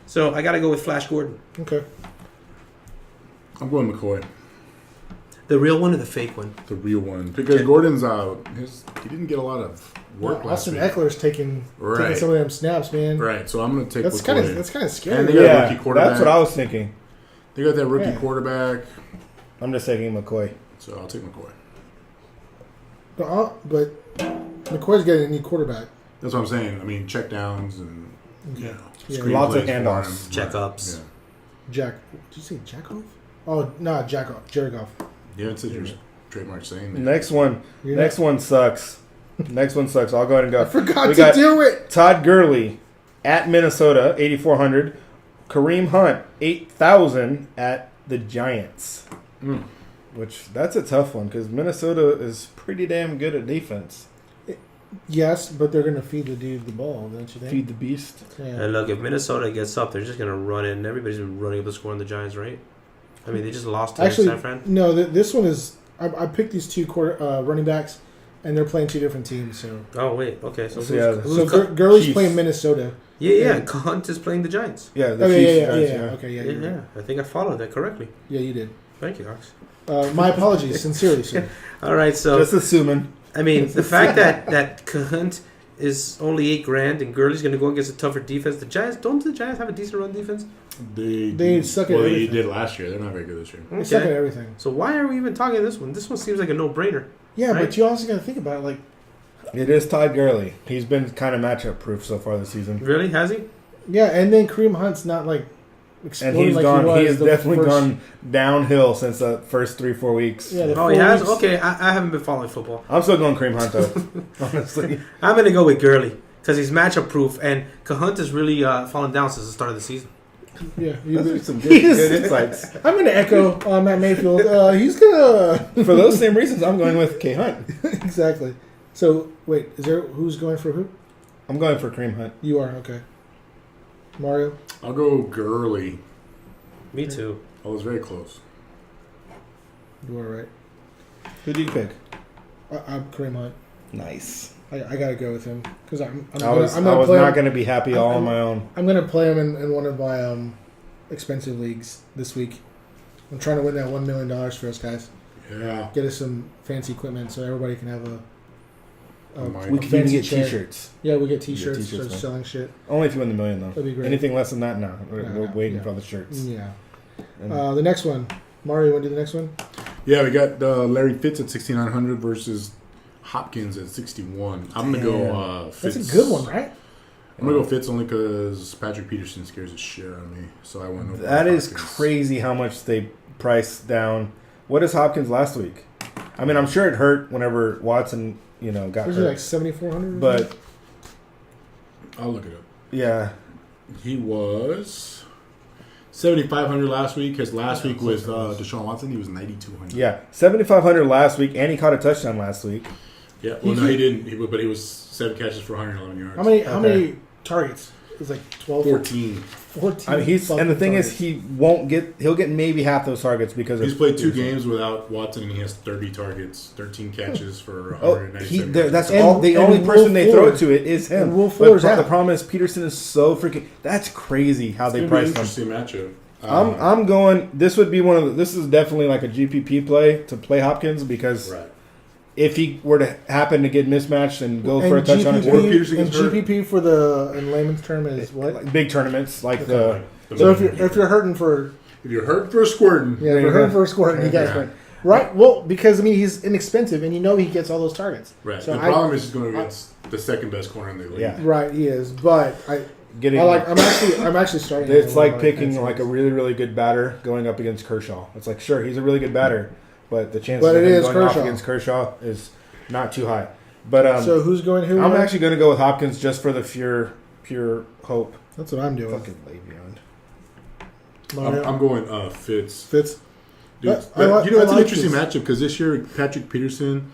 so I got to go with Flash Gordon. Okay. I'm going McCoy, The real one or the fake one? the real one, because Gordon's he didn't get a lot of work last Austin week. Eckler's taking some of them snaps, man. Right, so I'm going to take That's McCoy. kind of scary. And they got a Yeah, rookie quarterback. that's what I was thinking. They got that rookie Yeah. quarterback, I'm just taking McCoy. so I'll take McCoy. But McCoy's getting a new quarterback. That's what I'm saying. I mean, check downs and Yeah. screen Lots of plays for handoffs. him. Checkups. Right. Jack. Did you say Jackoff? Oh, no, Jackoff. Jared Goff. Yeah, it's your trademark saying. That. Next one. You're Next one sucks. Next one sucks. I'll go ahead and I go. forgot We to got do it. Todd Gurley at Minnesota, 8,400. Kareem Hunt, 8,000 at the Giants. Mm. Which, that's a tough one because Minnesota is pretty damn good at defense. Yes, but they're going to feed the dude the ball, don't you think? Feed the beast. Yeah. And look, if Minnesota gets up, they're just gonna run it, and everybody's been running up the score on the Giants, right? I mean, they just lost to Actually, San Fran. no, this one is... I picked these two running backs, and they're playing two different teams, so... Oh wait, okay. So So, yeah, who's So Gurley's Chiefs. playing Minnesota. yeah, Hunt is playing the Giants. Yeah, the Oh, Chiefs. yeah. Giants, Okay, yeah, Yeah, you did. I think I followed that correctly. Yeah, you did. Thank you, Alex. My apologies, sincerely, sir. All right, so Just assuming. I mean, the fact that Hunt is only $8,000 and Gurley's going to go against a tougher defense. The Giants have a decent run defense? They suck at Well, they everything. did last year. They're not very good this year. They suck at Okay. everything. So why are we even talking this one? This one seems like a no-brainer. Yeah, Right. but you also got to think about it, like... It is Todd Gurley. He's been kind of matchup proof so far this season. Really? Has he? Yeah, and then Kareem Hunt's not, like, And exploding he's like gone. he was He has the definitely first- gone downhill since the first 3-4 weeks. Yeah, the Oh, he 4 has? weeks. Okay, I haven't been following football. I'm still going Kareem Hunt though. Honestly, I'm going to go with Gurley because he's matchup-proof, and Hunt has really fallen down since the start of the season. Yeah, those are some good insights. I'm going to echo Matt Mayfield. He's going to... For those same reasons, I'm going with K Hunt. Exactly. So, wait, is there... Who's going for who? I'm going for Kareem Hunt. You are, okay. Mario? I'll go Gurley. Me too. Oh, it was very close. You are right. Who do you pick? I'm Kareem Hunt. Nice. I got to go with him because I'm I was gonna play not him. going to be happy all on I'm- my own. I'm going to play him in one of my expensive leagues this week. I'm trying to win that $1 million for us guys. Yeah. Get us some fancy equipment so everybody can have Mine. We a could even fancy get chair. T-shirts. Yeah, we get We get T-shirts, t-shirts, start man. selling shit. Only if you win the million though. That'd be great. Anything less than that, no. We're Yeah, waiting yeah. for the shirts. Yeah. And The next one. Mario, you want to do the next one? Yeah, we got Larry Fitz at 6,900 versus Hopkins at 61. I'm going to go Fitz. That's a good one, right? I'm going to go Fitz only because Patrick Peterson scares the shit out of me. So I went over that is Hopkins. crazy how much they priced down. What is Hopkins last week? I mean, I'm sure it hurt whenever Watson, got Was it hurt. like 7,400? But I'll look it up. yeah, He was 7,500 last week. Because last week with Deshaun Watson, he was 9,200. yeah, 7,500 last week, and he caught a touchdown last week. Yeah. Well, no, he didn't. But he was 7 catches for 111 yards. how many targets? It was like 12. 14. 14. I mean, and the thing is, he'll get maybe half those targets because He's of played 2 Peterson. games without Watson, and he has 30 targets, 13 catches for Oh, 197 that's And- all. The and only Will person they throw Fuller. it to it is him. And Will But Fuller's out. the problem is Peterson is so freaking. That's crazy how they It's gonna be an price him. interesting matchup. I'm going. This would be one of the. This is definitely like a GPP play to play Hopkins because right. if he were to happen to get mismatched and go And for a touchdown, Or Peterson and gets hurt. GPP for in layman's term is what? like big tournaments like Okay. the. So if you're hurting for if you're hurt for squirting, if you're hurting for a score, you guys win. Right? Well, because he's inexpensive, and he gets all those targets. right. So the problem is he's going against the second best corner in the league. Yeah. Right, he is. But Getting, I'm actually starting. it's to like like picking fancy like a leagues. really really good batter going up against Kershaw. It's like sure he's a really good batter, but the chances But of it him is going off Kershaw. against Kershaw is not too high. But So who's going? Who? I'm actually going to go with Hopkins just for the pure hope. That's what I'm doing. Fucking Le'Veon. Mario? I'm going Fitz. Fitz. Dude, I like- that's I an like interesting this. matchup because this year Patrick Peterson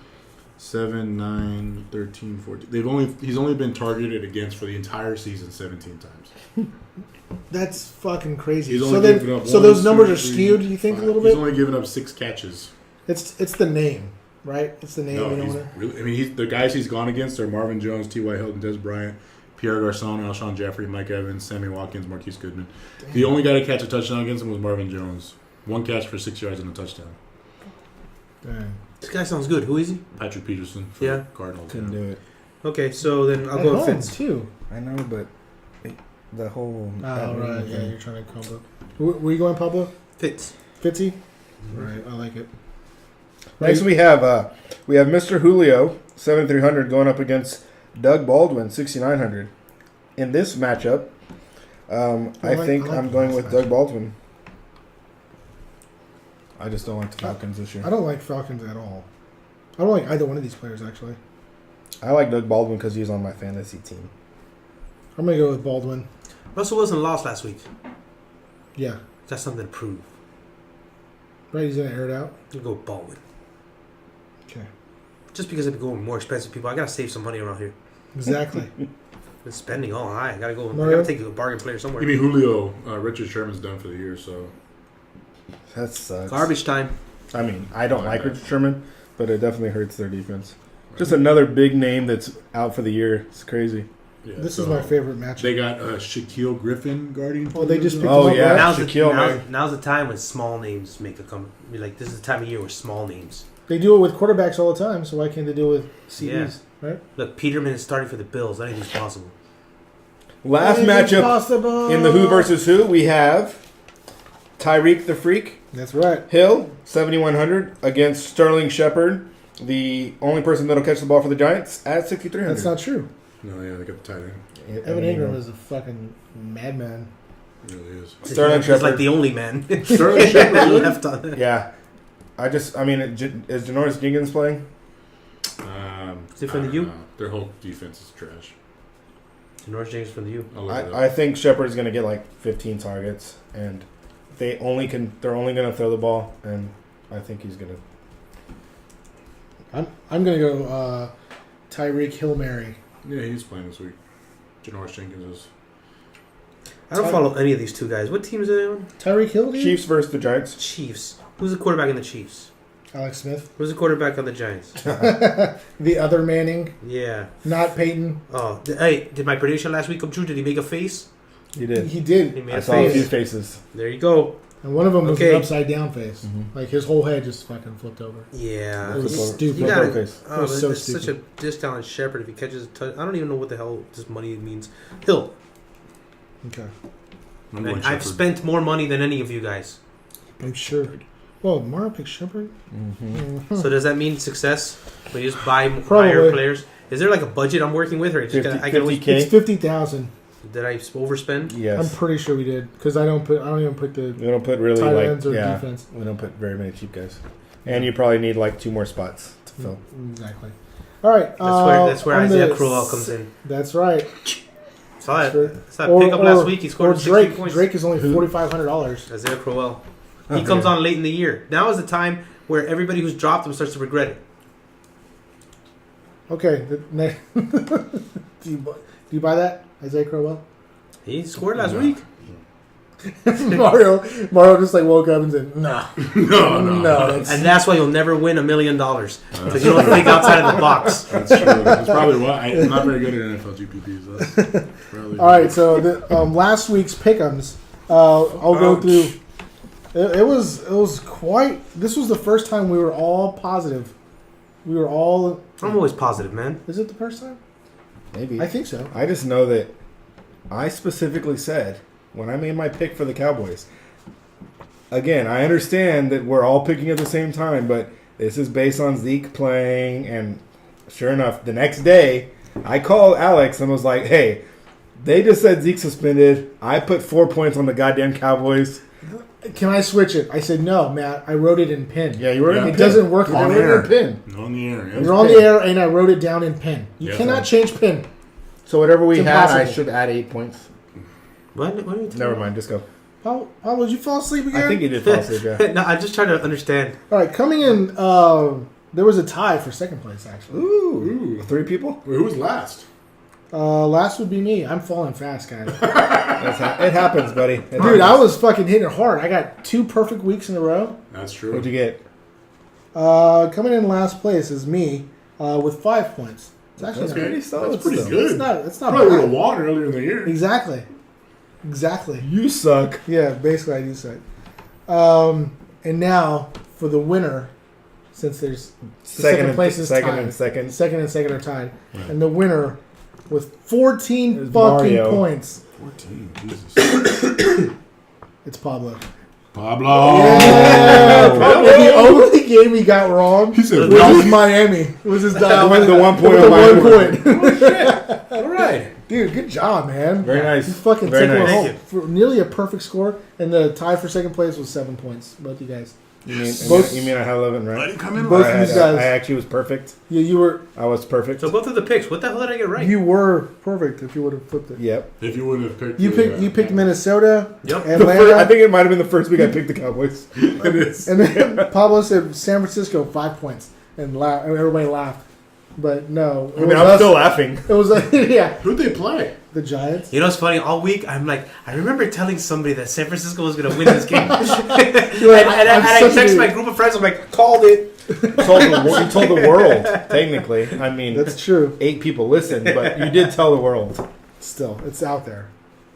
7, 9, 13, 14. He's only been targeted against for the entire season 17 times. That's fucking crazy. He's So only then, given up so one, those numbers two, are skewed. You think 5. a little He's bit? only given up 6 catches. It's the name, right? It's the name. No, you know he's what really. I mean, the guys he's gone against are Marvin Jones, T.Y. Hilton, Des Bryant, Pierre Garcon, Alshon Jeffrey, Mike Evans, Sammy Watkins, Marquise Goodman. Damn. The only guy to catch a touchdown against him was Marvin Jones. 1 catch for 6 yards and a touchdown. Dang. This guy sounds good. Who is he? Patrick Peterson for Yeah. the Cardinals. Couldn't do it. Okay, so then I'll At go with home, Fitz. too. I know, but the whole. Oh, right. Yeah, you're trying to Pablo. Were you going Pablo? Fitz. Fitzy? Right. I like it. Next we have Mr. Julio 7,300 going up against Doug Baldwin 6,900. In this matchup, I think I'm going with Doug Baldwin. I just don't like the Falcons this year. I don't like Falcons at all. I don't like either one of these players, actually. I like Doug Baldwin because he's on my fantasy team. I'm going to go with Baldwin. Russell Wilson lost last week. Yeah. That's something to prove. Right, he's going to air it out. I'll go with Baldwin. Okay. Just because I've been going with more expensive people, I gotta save some money around here. Exactly. Been spending all high. I gotta go. Mario? I gotta take a bargain player somewhere. You mean Julio? Richard Sherman's done for the year, so That sucks. Garbage time. I mean, I don't like Richard Sherman, but it definitely hurts their defense. Just another big name that's out for the year. It's crazy. yeah. This so is my favorite matchup. They got Shaquille Griffin guarding. Oh, they just picked Oh, him up, yeah. right? Shaquille, man. Now's the time when small names make a come. Like this is the time of year where small names. They do it with quarterbacks all the time, so why can't they do it with CDs, right? Look, Peterman is starting for the Bills. Anything's possible. Last Anything's matchup possible. in the Who versus Who, we have Tyreek the Freak That's right. Hill 7,100 against Sterling Shepard, the only person that'll catch the ball for the Giants at 6,300. That's not true. No, yeah, they got the tight end. Evan Ingram is a fucking madman. It really is. Sterling He's Shepard. like the only man Sterling Shepard. left on. Yeah. is Janoris Jenkins playing? Is it from the I U? don't know. Their whole defense is trash. Norris James from the U. I'll look it up. I think Shepard's going to get like 15 targets, and they're only going to throw the ball, and I think he's going to. I'm gonna go Tyreek Hill-Mary. Yeah, he's playing this week. Janoris Jenkins is. I don't follow any of these two guys. What teams are they on? Tyreek Hill, dude? Chiefs versus the Giants. Chiefs. Who's the quarterback in the Chiefs? Alex Smith. Who's the quarterback on the Giants? The other Manning, Yeah. not Peyton. Oh, hey, did my prediction last week come true? Did he make a face? He did. He did. He made I a saw a few face. faces. There you go. And one of them was Okay. an upside down face. Mhm. Like his whole head just fucking flipped over. Yeah. It was Flip over- stupid. You flip gotta, over face. It was so there's such a stupid. discount Shepard if he catches a touch. I don't even know what the hell this money means. Hill. Okay. I'm going And I've Shepard. spent more money than any of you guys. Big Shepard. Well, Mara picked Shepard. Mm-hmm. So does that mean success when you just buy Probably. higher players? Is there like a budget I'm working with, or just 50, I can always, 50K? It's 50,000. did I overspend? Yes. I'm pretty sure we did because I don't even put the We don't put really tight like ends or yeah. defense. We don't put very many cheap guys, and you probably need like 2 more spots to fill. Exactly. All right. That's where on Isaiah the Crowell comes in. That's right. Saw That's that. right. Saw that pick up last week. He scored or 16 Drake. points. Drake is only $4,500. Isaiah Crowell. He comes on late in the year. Now is the time where everybody who's dropped him starts to regret it. Okay. Do you buy that, Isaiah Crowell? He scored last No. week. Mario just like woke up and said, "No, No. that's And that's why you'll never win $1 million. Because you don't think outside of the box. That's true. That's probably why I'm not very good at NFL GPPs. That's probably all right." So last week's pick'ems, I'll go Ouch. through. It was quite. This was the first time we were all positive. We were all. I'm always positive, man. Is it the first time? Maybe. I think so. I just know that I specifically said when I made my pick for the Cowboys. Again, I understand that we're all picking at the same time, but this is based on Zeke playing. And sure enough, the next day, I called Alex and was like, "Hey, they just said Zeke suspended. I put 4 points on the goddamn Cowboys." Can I switch it? I said no, Matt. I wrote it in pen. Yeah, you were in Yeah. It pen. doesn't work You on wrote it air. in pen. No, on the air. Yeah. You're on the air, and I wrote it down in pen. You Yeah, cannot fine. change pen. So whatever we It's had, I impossible. should add 8 points. What are you talking Never about? mind, just go. How did you fall asleep again? I think you did fall asleep, yeah. No, I'm just trying to understand. All right, coming in There was a tie for second place, actually. Ooh. 3 people? Wait, who was last? Last would be me. I'm falling fast, guys. It happens, buddy. Dude, I was fucking hitting it hard. I got 2 perfect weeks in a row. That's true. What'd you get? Coming in last place is me with 5 points. It's actually That's pretty solid. That's pretty still. good. It's not Probably would have bad. won earlier in the year. Exactly. You suck. Yeah, basically I do say. And now for the winner, since there's the second place is second tied. and second. Second and second are tied, Right. and the winner with 14 There's fucking Mario. points. 14. Jesus. It's Pablo. Pablo. Yeah, Oh. Pablo. The only game he got wrong He said, was Miami. Was his The 1 point the of one Miami. point. All right. Dude, good job, man. Very nice. You fucking Very took it nice. home Thank for nearly a perfect score, and the tie for second place was 7 points. Both you guys. You mean I had 11, Let right? him come in. Both last. of these guys. I actually was perfect. Yeah, you were. I was perfect. So go through the picks. What the hell did I get right? You were perfect if you would have flipped it. Yep. If you wouldn't have picked You picked Minnesota, Yep. Atlanta, I think it might have been the first week I picked the Cowboys. It is. and then Pablo said San Francisco 5 points, and everybody laughed. But no, I mean, I'm still laughing. It was like yeah, Who'd they play? the Giants. You know what's funny? All week, I'm like, I remember telling somebody that San Francisco was going to win this game. and I such a text my dude. group of friends, I'm like, called it. You told the world, technically. I mean, That's true. 8 people listened, but you did tell the world. Still, it's out there.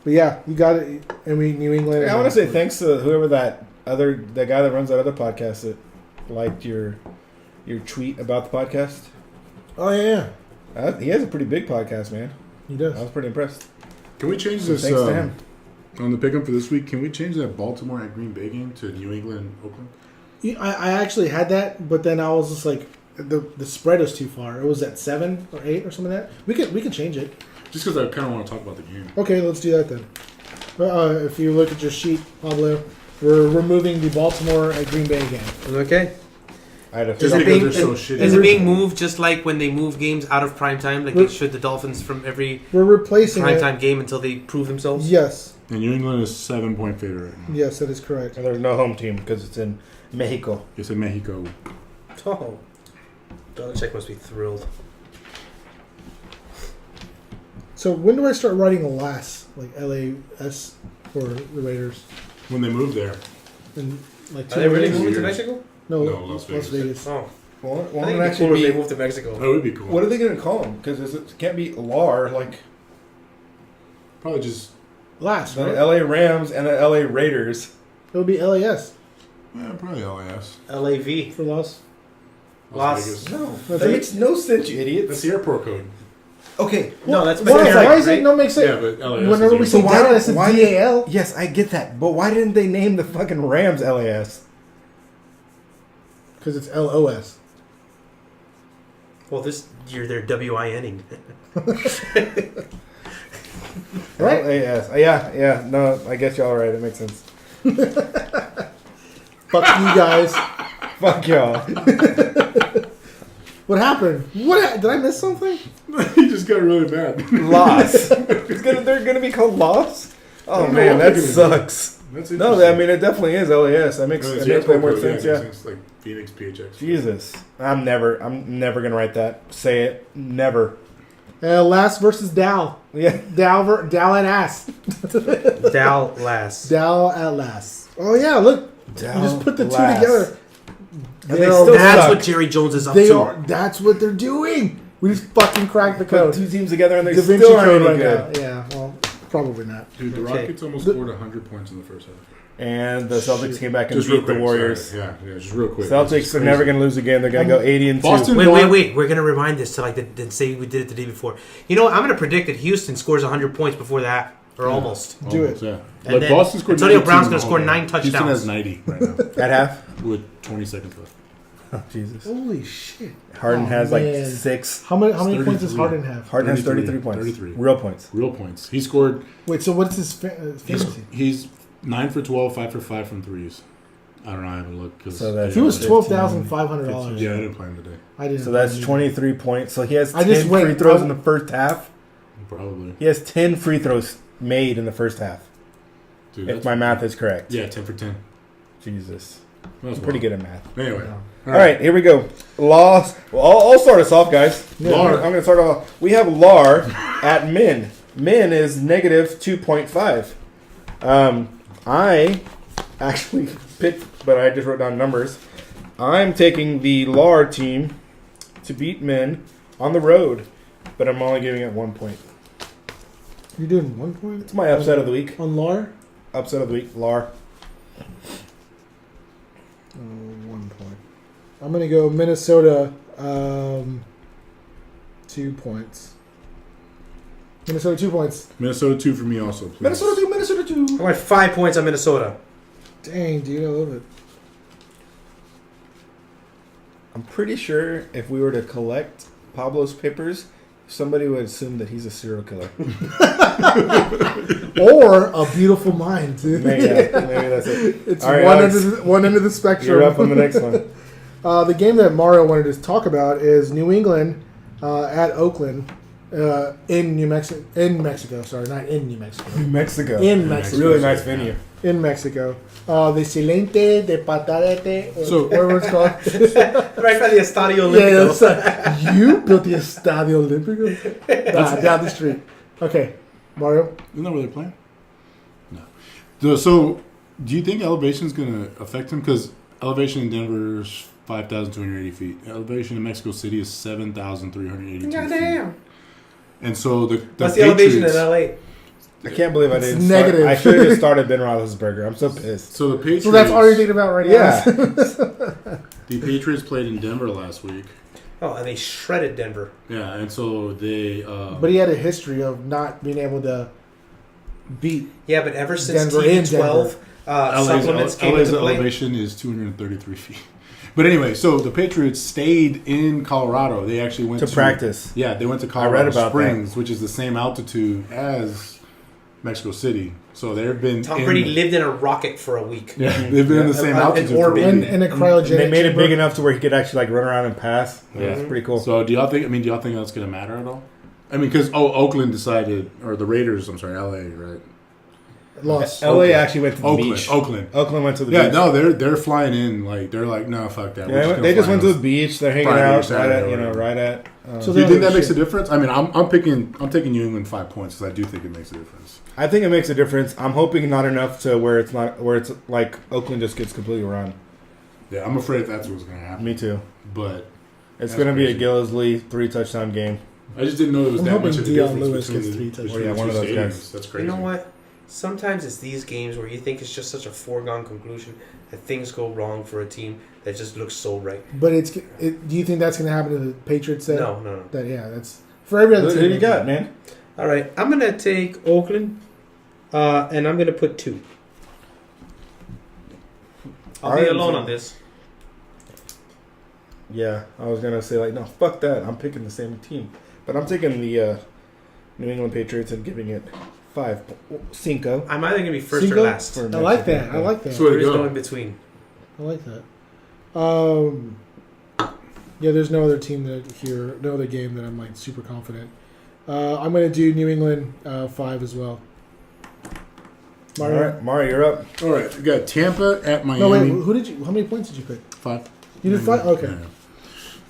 But yeah, you got it. And we New England. I want to say thanks to whoever that guy that runs that other podcast that liked your tweet about the podcast. Oh yeah, He has a pretty big podcast, man. he does. I was pretty impressed. Can we change So this? thanks to him. On the pick 'em for this week, can we change that Baltimore at Green Bay game to New England, Oakland? Yeah, I actually had that, but then I was just like, the spread is too far. It was at 7 or 8 or something like that. We could change it. Just because I kind of want to talk about the game. Okay, let's do that then. If you look at your sheet, Pablo, we're removing the Baltimore at Green Bay game. Okay. I had a Just it because being- they're so is shitty. Is it being moved just like when they move games out of prime time? Like they should the Dolphins from every We're replacing prime it. time game until they prove themselves? Yes, And New England is 7-point favorite right now. yes, that is correct. And there's no home team because it's in Mexico. It's in Mexico. Oh. Belichick must be thrilled. So when do I start writing a LAS, like LAS for the Raiders? When they moved there. And like Are they really years? moving to years. Mexico? No, No, Las Vegas. Oh. Well, I think it'd be cool if they moved to Mexico. That would be cool. What are they going to call them? Because it can't be LAR, like Probably just, LAS, the right? LA Rams and the LA Raiders. It would be LAS probably LAS. LAV. for Las. Las- Vegas. No, That's that makes no sense, you That's idiots. the airport code. Okay, No, that's Why, Derek, why is right? it no make sense? Yeah, but LAS Whenever is we the say So why- Dallas, it's why- DAL. yes, I get that, but why didn't they name the fucking Rams LAS? Because it's LOS. Well, this year they're WINing. Right? LAS. Yeah. No, I guess y'all are right. It makes sense. Fuck you guys. Fuck y'all. What happened? Did I miss something? He just got really mad. Loss. They're gonna be called Loss. Oh don't know man, what that they're gonna sucks. That's No, I mean it definitely is LAS. That makes it's it makes way more code, sense. it Yeah. makes sense, like Phoenix PHX. Jesus, I'm never gonna write that. Say it. Never. LAS versus Dow. Yeah. Dow at ass. Dallas. Dow at last. Oh yeah, look. You just put the two Last. together. And They they are- still That's suck. what Jerry Jones is up They to. are. That's what they're doing. We just fucking cracked the Put code. two teams together and they Da Vinci still aren't code any right good. now. Yeah. Well, probably not. Dude, the Okay. Rockets almost scored 100 points in the first half. And the Celtics came back and Just real beat the quick, Warriors. sorry. Yeah, just real quick. Celtics It's are crazy. never gonna lose again. They're gonna go 80-2. Boston- Wait. Won- We're going to rewind this to like the say we did it the day before. You know what? I'm going to predict that Houston scores 100 points before that. Or almost. Do Almost, it. Yeah. And Like then Boston scored Antonio 92 Brown's in the gonna score whole 9 game. Houston touchdowns. has 90 right now At half. with 20 seconds left. Oh, Jesus. Holy shit. Harden Oh, has like man. 6. How many points does 33. Harden have? Harden has 33 33 points. 33. Real points. Real points. He scored. Wait, so what's his fantasy? He's 9 for 12, 5 for 5 from threes. I don't know. I haven't looked. Cause, So that's- He was 15, $12,500. Yeah, I didn't play him today. I didn't. So that's 23 points. So he has I 10 just wait, free throws I- in the first half. Probably. He has 10 free throws made in the first half. Dude, If my math is correct. Yeah, 10 for 10. Jesus. That was I'm pretty wild. good at math. Anyway, No. All right, here we go. Loss. Well, I'll start us off, guys. Lar. I'm going to start off. We have Lar at Min. Min is negative 2.5. I actually picked, but I just wrote down numbers. I'm taking the Lar team to beat Min on the road, but I'm only giving it 1 point. You're doing 1 point? It's my upset of the week. On Lar? Upset of the week, Lar. 1 point. I'm going to go Minnesota 2 points. Minnesota 2 points. Minnesota 2 for me also, please. Minnesota 2, Minnesota 2. I went 5 points on Minnesota. Dang, dude, I love it. I'm pretty sure if we were to collect Pablo's papers, somebody would assume that he's a serial killer. Or a beautiful mind, dude. Maybe that's it. It's All right, one, Alex, one end of the spectrum. you're up on the next one. The game that Mario wanted to talk about is New England at Oakland in Mexico. Sorry, not in New Mexico. Mexico. In Mexico. Really nice venue. In Mexico. The Silente de Patarete. So- whatever it's called. Right by the Estadio Yeah, Olímpico. it's like, you built the Estadio Olímpico? Down the street. Okay, Mario. Isn't that where they're playing? No. So, do you think elevation is going to affect him? Because elevation in Denver is 5,280 feet. Elevation in Mexico City is 7,382 feet. And so the What's the elevation in Patriots- LA? I can't believe I It's didn't negative. start. I should have just started Ben Roethlisberger. I'm so pissed. So the Patriots. So that's all you're thinking about right now. Yeah. The Patriots played in Denver last week. Oh, and they shredded Denver. Yeah, and so they. But he had a history of not being able to beat. Yeah, but ever since Denver in TB12, supplements came LA's into play. elevation is 233 feet. But anyway, so the Patriots stayed in Colorado. They actually went To practice. Yeah, they went to I Colorado read about Springs, which is the same altitude as Mexico City. So they've been. Tom Brady lived in a rocket for a week. Yeah, they've been in the same An altitude. for a orbit. week. In a cryogenic They made it chamber. big enough to where he could actually like run around and pass. Yeah. It's pretty cool. So do y'all think? Do y'all think that's going to matter at all? I mean, because Oakland decided, or the Raiders. I'm sorry, LA, right? Lost. LA Oakland. actually went to the Oakland. beach. Oakland. Oakland went to the Yeah, beach. no, they're flying in like they're like no, fuck that. We're Yeah, just they gonna just fly went to in. the beach. They're hanging Friday or out right Saturday at, or whatever. right at. So Do you think that Shit. makes a difference? I mean, I'm taking New England 5 points because I do think it makes a difference. I think it makes a difference. I'm hoping not enough to where it's like Oakland just gets completely run. Yeah, I'm afraid that's what's going to happen. Me too. But It's That's going to be a crazy. Gillisley 3-touchdown game. I just didn't know there was I'm that hoping much of a Deion difference Lewis between gets the, three between touchdowns. the Yeah, one two of those stadiums. guys. That's crazy. You know what? Sometimes it's these games where you think it's just such a foregone conclusion that things go wrong for a team that just looks so right. But do you think that's going to happen to the Patriots? Then? No. That that's for every other Who team. do you got, man? All right, I'm going to take Oakland, and I'm going to put 2. I'll be alone on this. Yeah, I was going to say, like, no, fuck that. I'm picking the same team. But I'm taking the New England Patriots and giving it 5. Cinco. I'm either going to be first Cinco? or last. For I like Mexico. that. I like that. So- There is go. no in between. I like that. Yeah, there's no other team no other game that I'm like super confident. I'm going to do New England 5 as well. All right, Mario, you're up. All right, we got Tampa at Miami. No, wait. How many points did you pick? 5. You did 5. Okay. Yeah.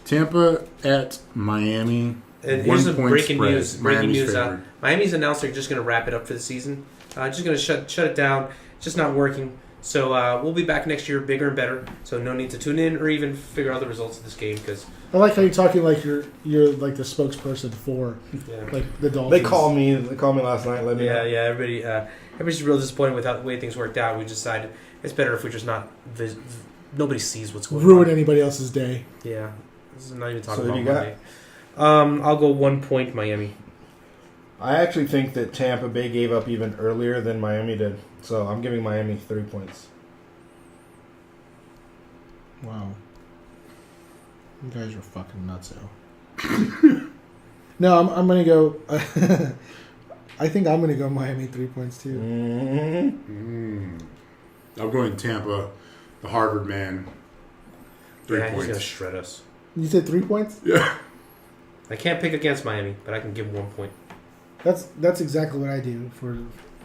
Tampa at Miami. And here's the 1 point breaking spread. news. Breaking Miami's news. favored. Miami's announced they're just going to wrap it up for the season. Just going to shut it down. It's just not working. So we'll be back next year, bigger and better. So no need to tune in or even figure out the results of this game because I like how you're talking like you're like the spokesperson for yeah. like the Dolphins. They called me last night. Let me know. Everybody's real disappointed with how the way things worked out. We decided it's better if we just not nobody sees what's going ruin on. anybody else's day. Yeah, this is not even talking So about who you Monday. I'll go 1 point Miami. I actually think that Tampa Bay gave up even earlier than Miami did. So I'm giving Miami 3 points. Wow. You guys are fucking nuts, No, I'm gonna go. I think I'm gonna go Miami 3 points too. Mm-hmm. I'm going Tampa, the Harvard man. 3 Yeah, he's gonna points. shred us. You said 3 points? Yeah. I can't pick against Miami, but I can give 1 point. That's exactly what I do for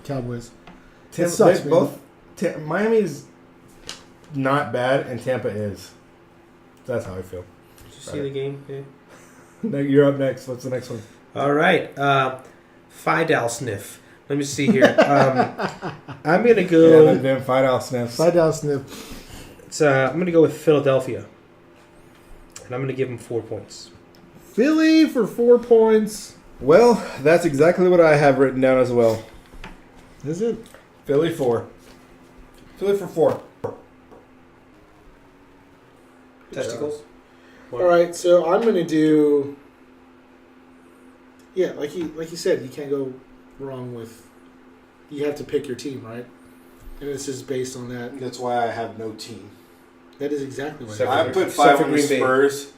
Cowboys. Tampa, sucks, man. Miami's not bad, and Tampa is. That's how I feel. Did you see the game? Okay. No, you're up next. What's the next one? All right. Fidal Sniff. Let me see here. I'm going to go... Yeah, then Fidal Sniffs. Fidal Sniff. I'm going to go with Philadelphia. And I'm going to give them 4 points. Philly for 4 points. Well, that's exactly what I have written down as well. Is it? Philly 4. Philly for 4. Testicles? All right, so I'm going to do... Yeah, like you said, you can't go wrong with... You have to pick your team, right? And this is based on that. That's why I have no team. That is exactly what Except I I put 5 on the Green Bay. Spurs.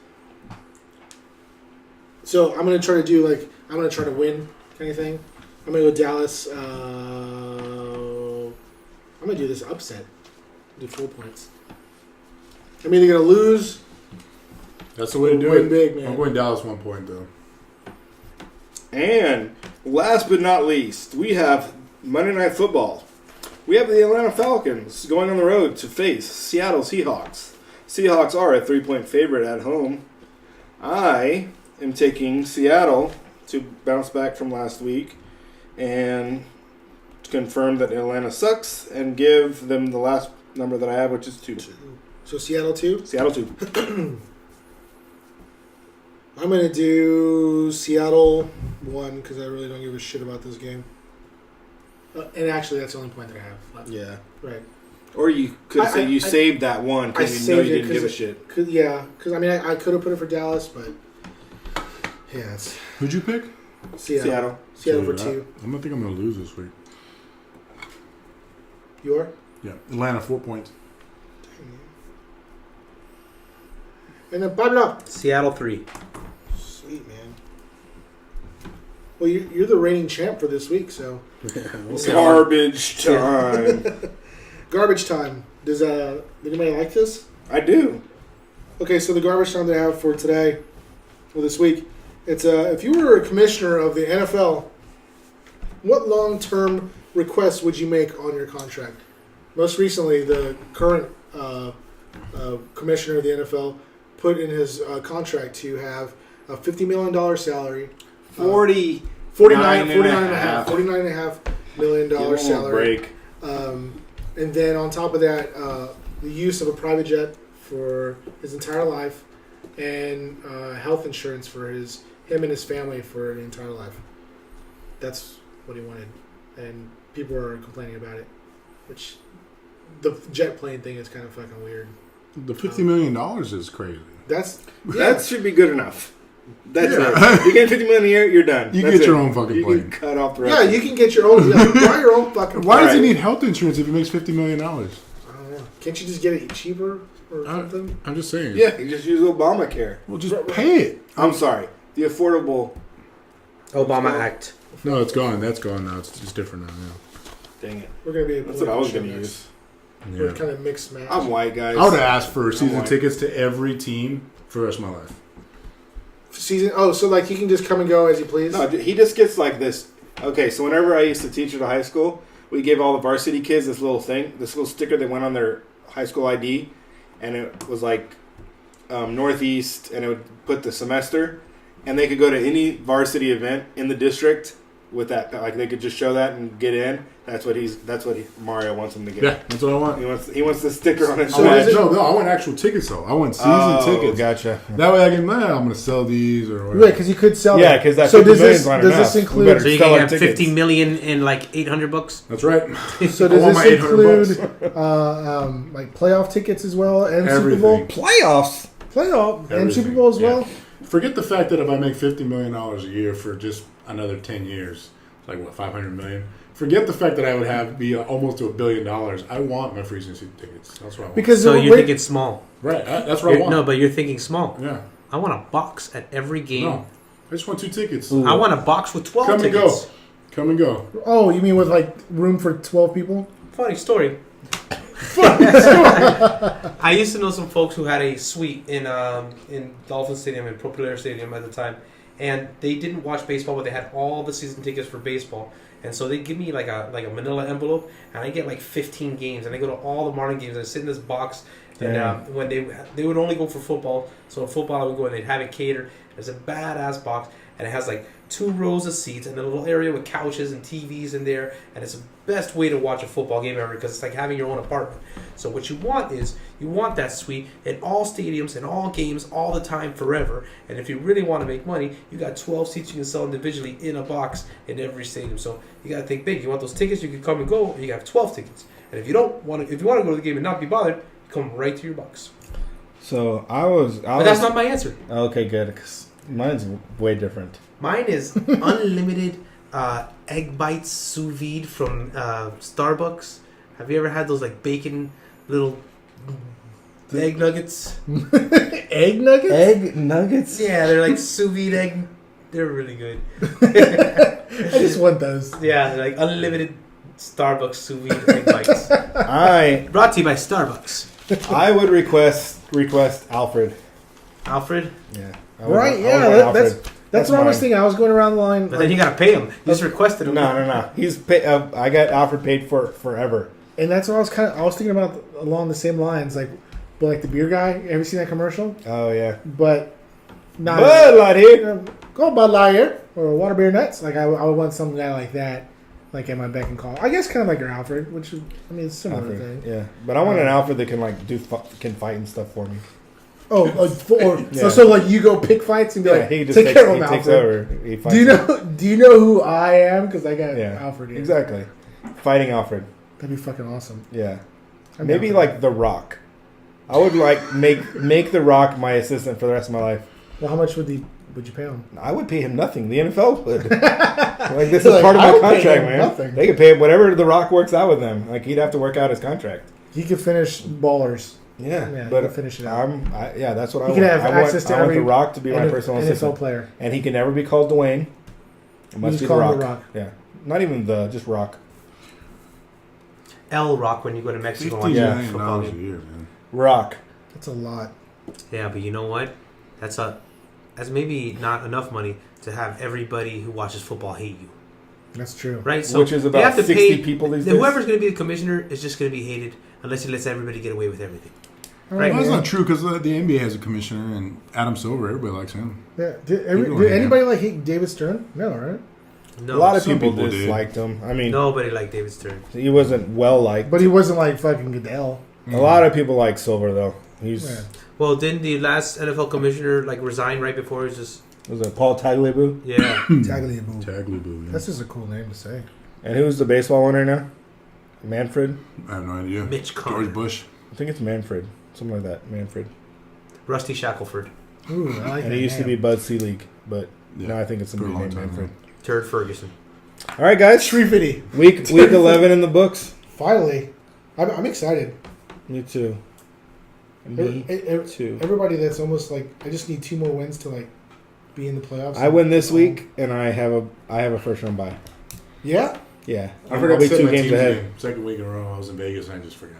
So I'm going to try to do, like... I'm going to try to win kind of thing. I'm going to go Dallas. I'm going to do this upset. Do 4 points. I'm either going to lose... That's the way to do Win it. big, man. I'm going Dallas 1 point though. And last but not least, we have Monday Night Football. We have the Atlanta Falcons going on the road to face Seattle Seahawks. Seahawks are a 3-point favorite at home. I am taking Seattle to bounce back from last week and confirm that Atlanta sucks and give them the last number that I have, which is 2. So Seattle 2? Seattle 2. I'm going to do Seattle 1 because I really don't give a shit about this game. And actually, that's the only point that I have left. Yeah. Right. Or you could say you saved that one I because you know saved you it didn't give a 'cause shit. Because I mean, I could have put it for Dallas, but yeah, it's Who'd you pick? Seattle. Seattle for Dude, 2. I'm gonna think I'm gonna lose this week. You are? Yeah, Atlanta 4 points. And then Pablo. Seattle 3. Sweet, man. Well, you're the reigning champ for this week, so Garbage time. garbage time. Does anybody like this? I do. Okay, so the garbage time that I have for today, or this week, it's if you were a commissioner of the NFL, what long-term requests would you make on your contract? Most recently, the current commissioner of the NFL put in his contract to have a $50 million salary, 49 $49.5 million Give him a salary. break. And then on top of that, the use of a private jet for his entire life, and health insurance for him and his family for the entire life. That's what he wanted, and people are complaining about it. Which the jet plane thing is kind of fucking weird. The $50 million is crazy. That should be good enough. That's Yeah. it. You get $50 million a year, you're done. You That's get your it. own fucking You plane. can cut off the rest. Yeah, of you it. can get your own. Buy your own fucking. Why does he Right. need health insurance if he makes $50 million? I don't know. Can't you just get it cheaper or something? I'm just saying. Yeah, you just use Obamacare. Well, just pay it. I'm sorry. The Affordable. Obama Act. No, it's gone. That's gone now. It's different now. Dang it. We're gonna be. That's what I was going to next. use. Yeah. We're kind of mixed match. I'm white, guys. I would have asked for season white. tickets to every team for the rest of my life. Season. Oh, so like he can just come and go as he please. No, he just gets like this. Okay, so whenever I used to teach at a high school, we gave all the varsity kids this little thing, this little sticker that went on their high school ID, and it was like Northeast, and it would put the semester, and they could go to any varsity event in the district with that. Like they could just show that and get in. That's what Mario wants him to get. Yeah, that's what I want. He wants the sticker on his So badge. is it- No, I want actual tickets though. I want season tickets. Gotcha. That way I can, I'm going to sell these or whatever. Yeah, because you could sell. Yeah, them. because that So 50 does million's this not does enough. this We include? better So you sell can our have tickets. 50 million in like $800. That's right. So I does want my this $800 include like playoff tickets as well and Super Bowl Everything. Playoffs. playoff and Everything. Super Bowl as well? Yeah. Forget the fact that if I make $50 million a year for just another 10 years, it's like what, $500 million? Forget the fact that I would be almost to $1 billion. I want my free season tickets. That's what I want. Because So you're wait, thinking small. Right, that's what I want. No, but you're thinking small. Yeah. I want a box at every game. No, I just want 2 tickets. I want a box with 12 Come and tickets. go. Come and go. oh, you mean with like room for 12 people? Funny story. I used to know some folks who had a suite in Dolphin Stadium and Propeller Stadium at the time, and they didn't watch baseball, but they had all the season tickets for baseball. And so they give me like a manila envelope, and I get like 15 games, and I go to all the Marlin games. I sit in this box And Yeah. when they would only go for football, so in football I would go and they'd have it catered. There's a badass box, and it has like 2 rows of seats and a little area with couches and TVs in there, and it's the best way to watch a football game ever because it's like having your own apartment. So what you want is you want that suite in all stadiums and all games all the time forever. And if you really want to make money, you got 12 seats you can sell individually in a box in every stadium. So you got to think big. You want those tickets, you can come and go, or you have 12 tickets. And if you want to go to the game and not be bothered, you come right to your box. So I was. But that's not my answer. Okay, good. 'Cause mine's way different. Mine is unlimited egg bites sous vide from Starbucks. Have you ever had those like bacon little egg nuggets? Egg nuggets? Egg nuggets? Yeah, they're like sous vide egg. They're really good. I just want those. Yeah, they're like unlimited Starbucks sous vide egg bites. I Brought to you by Starbucks. would request Alfred. Alfred? Yeah. Right, I yeah, would want that's Alfred. what I was mine. thinking. I was going around the line. But then you gotta pay him. You just requested him. No. He's I got Alfred paid for forever. And that's what I was thinking about along the same lines, like the beer guy. Ever seen that commercial? Oh yeah. But not Bud Light here. go Bud Light here or water beer nuts. Like I would want some guy like that, like at my beck and call. I guess kind of like your Alfred, which is, I mean, it's a similar thing. Yeah, but I want an Alfred that can like can fight and stuff for me. Oh, Yeah. so like you go pick fights and be like, he just take takes, care of him, he takes Alfred. over. He fights Do you know who I am? Because I got Yeah, Alfred here. exactly. Fighting Alfred. That'd be fucking awesome. Yeah, I'm maybe down for like The Rock. I would like make The Rock my assistant for the rest of my life. Well, how much would you pay him? I would pay him nothing. The NFL would. Like this Like, is part of I my would pay contract, him man. nothing. They could pay him whatever The Rock works out with them. Like he'd have to work out his contract. He could finish Ballers. Yeah, he but could finish it out. that's what I He want. can have I want, access to I want every The Rock to be my personal NFL assistant, player. and he can never be called Dwayne. It must just be call The him Rock. The Rock. Yeah, not even just Rock. El Rock when you go to Mexico and watch $50 a million football a game. year, man. Rock. That's a lot. Yeah, but you know what? That's maybe not enough money to have everybody who watches football hate you. That's true. Right? So Which is they about have to 60 pay, people these days. whoever's going to be the commissioner is just going to be hated unless he lets everybody get away with everything. Right? Well, that's not true because the NBA has a commissioner and Adam Silver. Everybody likes him. Yeah. Did People did hate anybody like hate David Stern? No, right? No, A lot of some people people did. disliked him. I mean, nobody liked David Stern. he wasn't well liked. But he wasn't like fucking Goodell. A lot of people like Silver though. He's Yeah. Well, didn't the last NFL commissioner like resign right before he was just was it Paul Tagliabue? yeah? Tagliabue. Tagliabue. Yeah. That's just a cool name to say. And who's the baseball winner now? Manfred. I have no idea. Mitch Connor. George Bush. I think it's Manfred. Something like that. Manfred. Rusty Shackelford, Ooh, I like And that he used to be name. Bud Selig, but Yeah. now I think it's For a somebody long named time, Manfred. Turd Ferguson. All right, guys. Tree-Fiddy. Week 11 in the books. Finally. I'm excited. Me too. Me too. Everybody that's almost like, I just need 2 more wins to like be in the playoffs. I win this week, and I have a first round bye. Yeah? Yeah, I I'll forgot be to set 2 my games teams ahead. game. Second week in a row, I was in Vegas and I just forgot.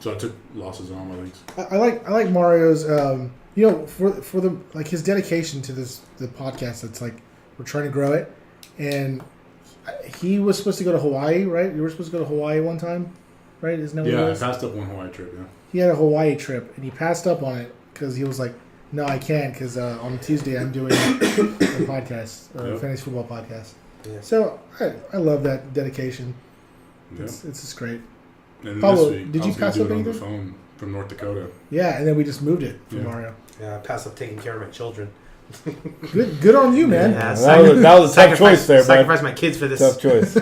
So I took losses on all my leagues. I like Mario's for the like his dedication to the podcast. That's like we're trying to grow it, and he was supposed to go to Hawaii, right? You were supposed to go to Hawaii one time, right? Isn't that what it Yeah, I was? passed up one Hawaii trip. Yeah. He had a Hawaii trip, and he passed up on it because he was like, "No, I can't," because on Tuesday I'm doing a podcast, a Yep. fantasy football podcast. Yeah. So I love that dedication. Yeah. It's just great. And Pablo, this week, did I you was gonna pass do up it on the anything? phone from North Dakota. Yeah, and then we just moved it for Yeah. Mario. Yeah, I passed up taking care of my children. Good on you, man. Yeah, That was a tough choice there, bud. Sacrifice my kids for this. Tough choice.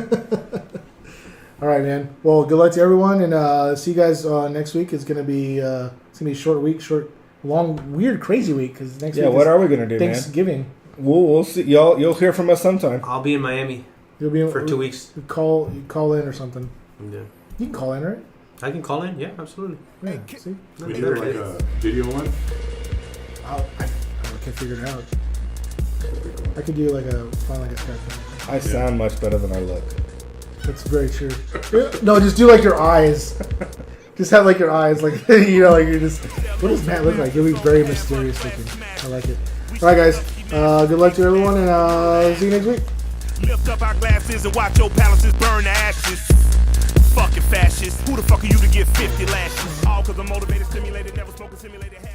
All right, man. Well, good luck to everyone, and see you guys next week. It's gonna be a short week, long, weird, crazy week because next Yeah, week what is are we gonna do, man? Thanksgiving. We'll see. You'll hear from us sometime. I'll be in Miami You'll be for 2 weeks. Call in or something. Yeah. You can call in, right? I can call in. Yeah, absolutely. Yeah. See, We did like a video one. I can figure it out. I could do find like a Skype. I sound much better than I look. That's very true. No, just do like your eyes. Just have like your eyes, like like you're just. What does Matt look like? He'll be very mysterious looking. I like it. All right, guys. Good luck to everyone, and see you next week. Lift up our glasses and watch your palaces burn to ashes. Fucking fascists. Who the fuck are you to get 50 lashes? All simulated